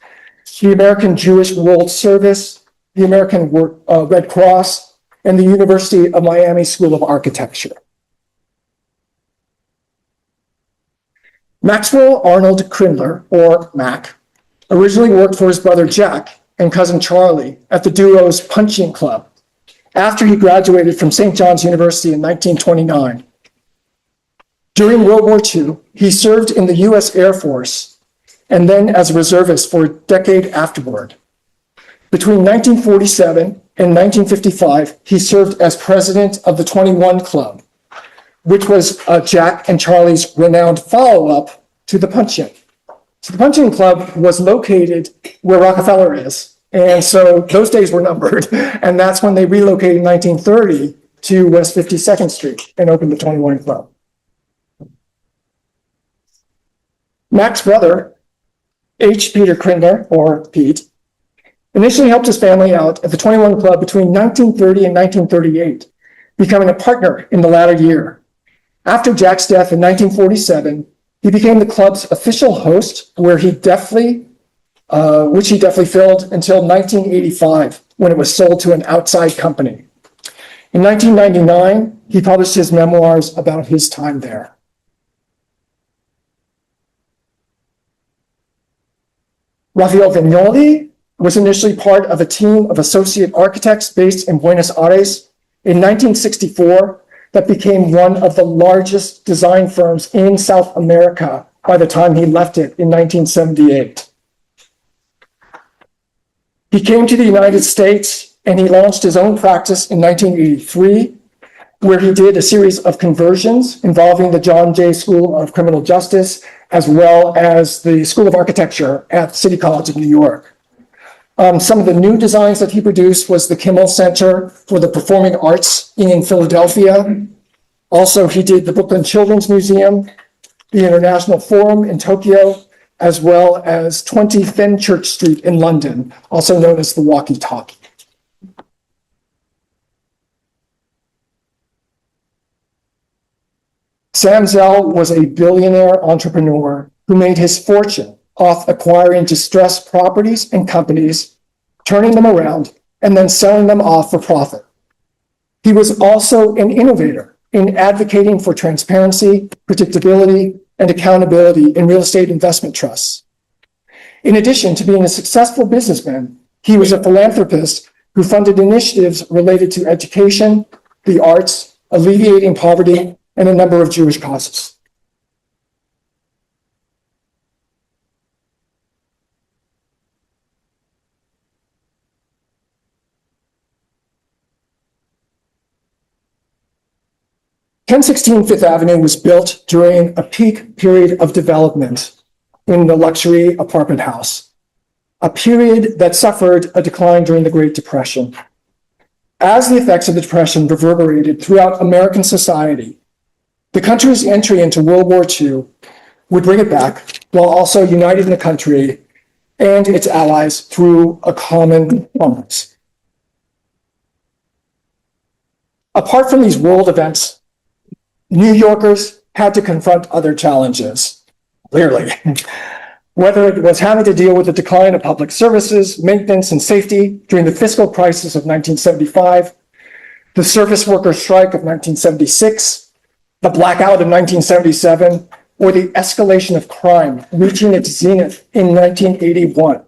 the American Jewish World Service, the American Red Cross, and the University of Miami School of Architecture. Maxwell Arnold Crindler, or Mac, originally worked for his brother Jack and cousin Charlie at the duo's Punching Club after he graduated from St. John's University in 1929. During World War II, he served in the U.S. Air Force and then as a reservist for a decade afterward. Between 1947 and 1955, he served as president of the 21 Club, which was Jack and Charlie's renowned follow-up to the Punch-In. So the Punch-In Club was located where Rockefeller is, and so those days were numbered, and that's when they relocated in 1930 to West 52nd Street and opened the 21 Club. Mac's brother, H. Peter Crindler, or Pete, initially helped his family out at the 21 Club between 1930 and 1938, becoming a partner in the latter year. After Jack's death in 1947, he became the club's official host, which he deftly filled until 1985, when it was sold to an outside company. In 1999, he published his memoirs about his time there. Rafael Vignoli was initially part of a team of associate architects based in Buenos Aires in 1964 that became one of the largest design firms in South America by the time he left it in 1978. He came to the United States and he launched his own practice in 1983, where he did a series of conversions involving the John Jay School of Criminal Justice, as well as the School of Architecture at City College of New York. Some of the new designs that he produced was the Kimmel Center for the Performing Arts in Philadelphia. Also, he did the Brooklyn Children's Museum, the International Forum in Tokyo, as well as 20 Fenchurch Street in London, also known as the Walkie Talkie. Sam Zell was a billionaire entrepreneur who made his fortune off acquiring distressed properties and companies, turning them around, and then selling them off for profit. He was also an innovator in advocating for transparency, predictability, and accountability in real estate investment trusts. In addition to being a successful businessman, he was a philanthropist who funded initiatives related to education, the arts, alleviating poverty, and a number of Jewish causes. 1016 Fifth Avenue was built during a peak period of development in the luxury apartment house, a period that suffered a decline during the Great Depression. As the effects of the Depression reverberated throughout American society, the country's entry into World War II would bring it back while also uniting the country and its allies through a common cause. Apart from these world events, New Yorkers had to confront other challenges, clearly. Whether it was having to deal with the decline of public services, maintenance, and safety during the fiscal crisis of 1975, the service worker strike of 1976, the blackout of 1977, or the escalation of crime reaching its zenith in 1981.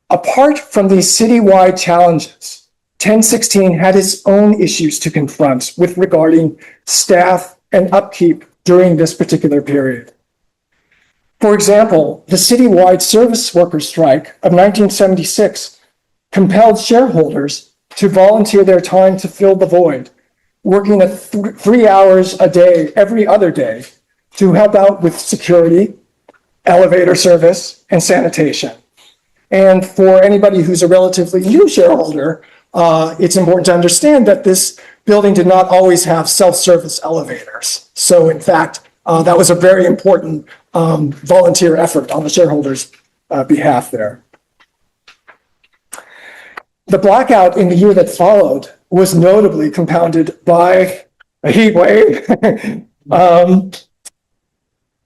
Apart from these citywide challenges, 1016 had its own issues to confront with regarding staff and upkeep during this particular period. For example, the citywide service workers' strike of 1976 compelled shareholders to volunteer their time to fill the void, working 3 hours a day, every other day, to help out with security, elevator service, and sanitation. And for anybody who's a relatively new shareholder, it's important to understand that this building did not always have self-service elevators. So in fact, that was a very important volunteer effort on the shareholders' behalf there. The blackout in the year that followed was notably compounded by a heat wave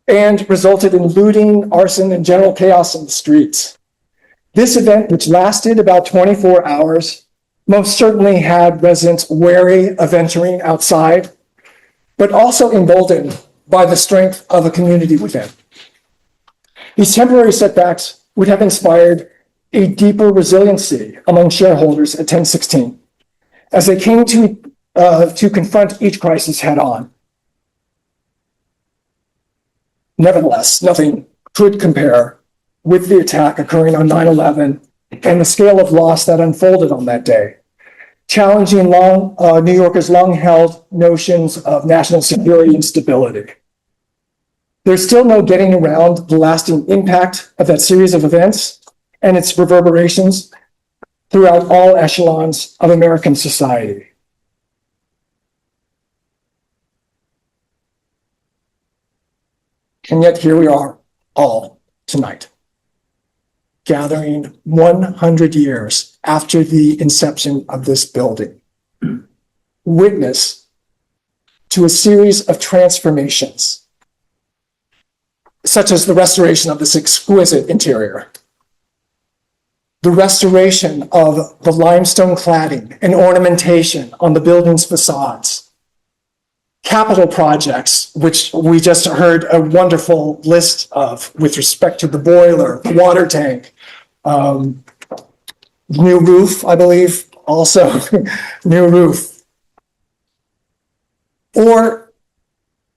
and resulted in looting, arson, and general chaos in the streets. This event, which lasted about 24 hours, most certainly had residents wary of venturing outside, but also emboldened by the strength of a community within. These temporary setbacks would have inspired a deeper resiliency among shareholders at 1016 as they came to confront each crisis head on. Nevertheless, nothing could compare with the attack occurring on 9/11 and the scale of loss that unfolded on that day, challenging New Yorkers' long-held notions of national security and stability. There's still no getting around the lasting impact of that series of events and its reverberations throughout all echelons of American society. And yet here we are all tonight, gathering 100 years after the inception of this building, witness to a series of transformations, such as the restoration of this exquisite interior, the restoration of the limestone cladding and ornamentation on the building's facades, capital projects, which we just heard a wonderful list of with respect to the boiler, the water tank, new roof, I believe, also new roof. Or,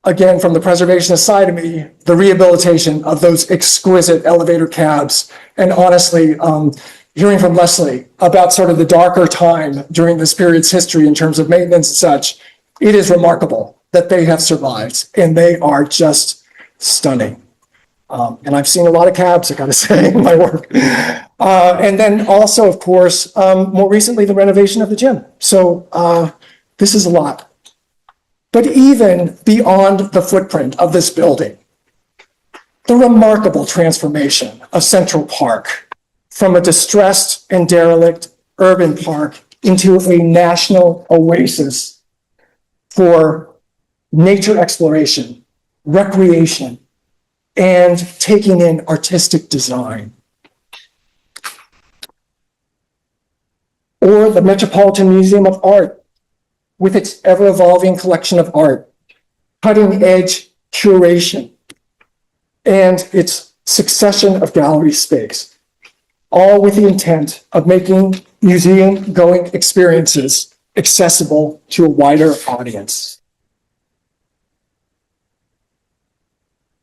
again, from the preservationist side of me, the rehabilitation of those exquisite elevator cabs. And honestly, hearing from Leslie about sort of the darker time during this period's history in terms of maintenance and such, it is remarkable that they have survived, and they are just stunning. And I've seen a lot of cabs, I gotta say, in my work. And then also, of course, more recently, the renovation of the gym. So this is a lot. But even beyond the footprint of this building, the remarkable transformation of Central Park from a distressed and derelict urban park into a national oasis for nature exploration, recreation, and taking in artistic design. Or the Metropolitan Museum of Art, with its ever-evolving collection of art, cutting-edge curation, and its succession of gallery space, all with the intent of making museum-going experiences accessible to a wider audience.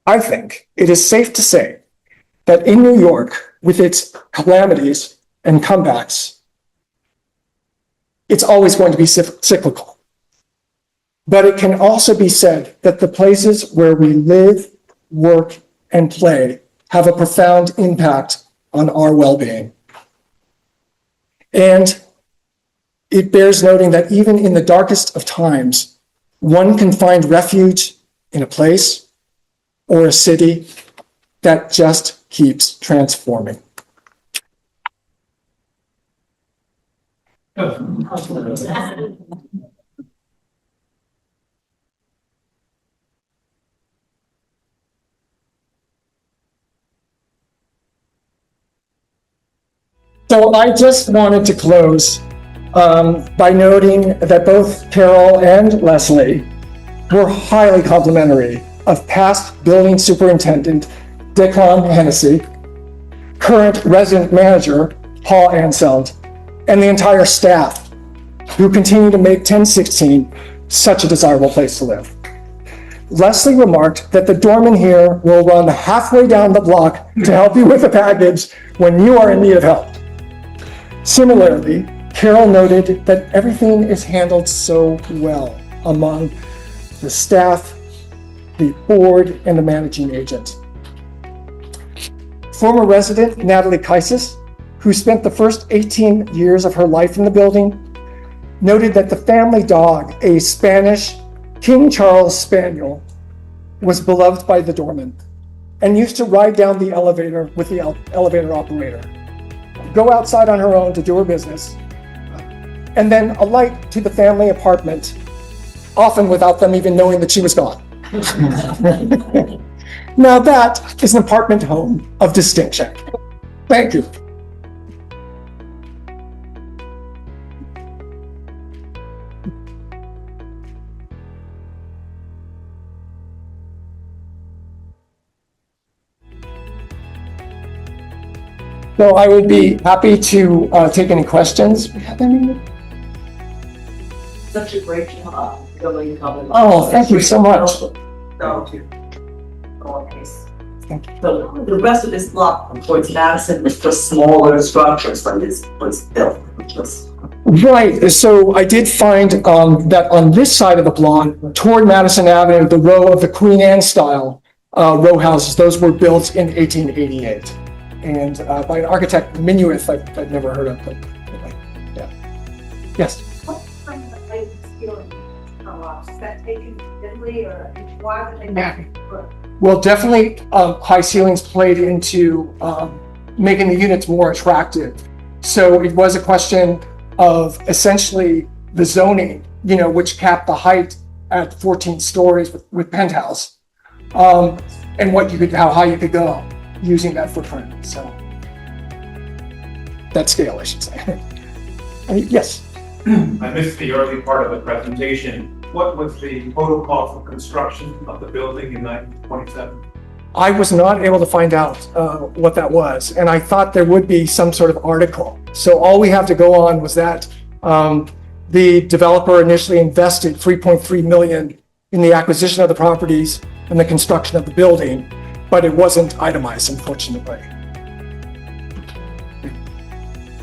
I think it is safe to say that in New York, with its calamities and comebacks, it's always going to be cyclical. But it can also be said that the places where we live, work, and play have a profound impact on our well-being. And it bears noting that even in the darkest of times, one can find refuge in a place or a city that just keeps transforming. So I just wanted to close by noting that both Carol and Leslie were highly complimentary of past building superintendent Declan Hennessy, current resident manager Paul Anseld, and the entire staff who continue to make 1016 such a desirable place to live. Leslie remarked that the doorman here will run halfway down the block to help you with a package when you are in need of help. Similarly, Carol noted that everything is handled so well among the staff, the board, and the managing agent. Former resident Natalie Kaisis, who spent the first 18 years of her life in the building, noted that the family dog, a Spanish King Charles Spaniel, was beloved by the doorman and used to ride down the elevator with the elevator operator, go outside on her own to do her business, and then alight to the family apartment, often without them even knowing that she was gone. Now that is an apartment home of distinction. Thank you. So I would be happy to take any questions. We have any? Such a great job. Really covered. Oh, thank you so much. So, case. Thank you. So the rest of this block towards Madison was just smaller structures, but this was built just. Right, so I did find that on this side of the block, toward Madison Avenue, the row of the Queen Anne style row houses, those were built in 1888. And by an architect, Minuith, I've never heard of, but yeah. Yes? What kind of height ceiling is that taken digitally or why would they not? Well, definitely high ceilings played into making the units more attractive. So it was a question of essentially the zoning, which capped the height at 14 stories with penthouse, and how high you could go using that footprint. So that scale, I should say. Yes. I missed the early part of the presentation. What was the total cost of construction of the building in 1927? I was not able to find out what that was, and I thought there would be some sort of article. So all we have to go on was that the developer initially invested $3.3 million in the acquisition of the properties and the construction of the building, but it wasn't itemized, unfortunately.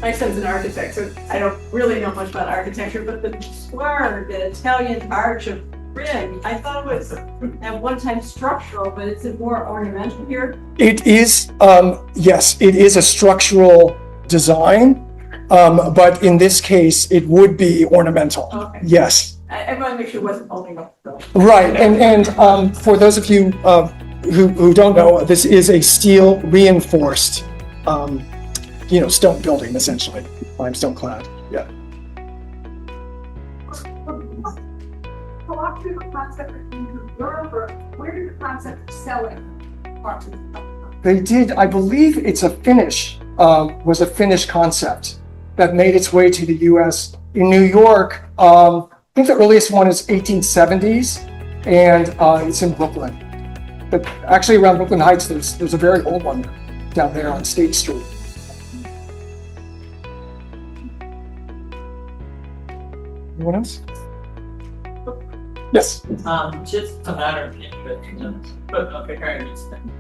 My son's an architect, so I don't really know much about architecture, but the square, the Italian arch of rim, I thought it was at one time structural, but it's more ornamental here. It is, yes, it is a structural design, but in this case, it would be ornamental. Okay. Yes. I want to make sure it wasn't holding up the. Right, and for those of you who don't know, this is a steel reinforced, stone building, essentially, limestone clad. Yeah. Walk through the concept in Europe, or where did the concept of selling parts of the They did, I believe it's a Finnish, was a Finnish concept that made its way to the US. In New York, I think the earliest one is 1870s, and it's in Brooklyn. But actually around Brooklyn Heights, there's a very old one down there on State Street. Anyone else? Yes. Just a matter of interest, but comparing these things.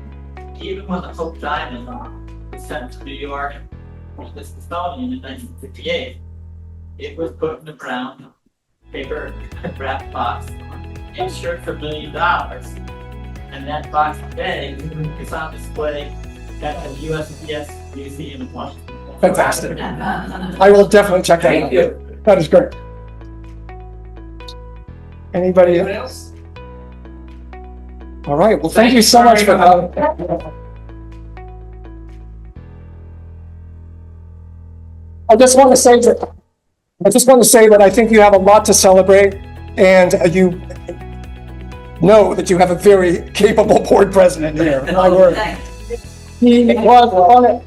Even when the Hope Diamond was sent to New York from the Smithsonian in 1958, it was put in a brown paper wrapped box insured for $1 million. And that box today is on display at the USPS Museum in Washington. Fantastic. I will definitely check that out. Thank you. That is great. Anybody else? All right, well, thank you so much for that. I just want to say that I think you have a lot to celebrate, and you know that you have a very capable board president here. My word. He was on it.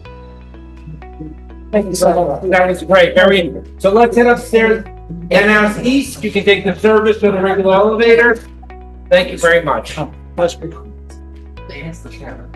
Thank you so much. That was great, very, so let's head upstairs and out east, you can take the service or the regular elevator. Thank you very much. Pleasure. They asked the chairman.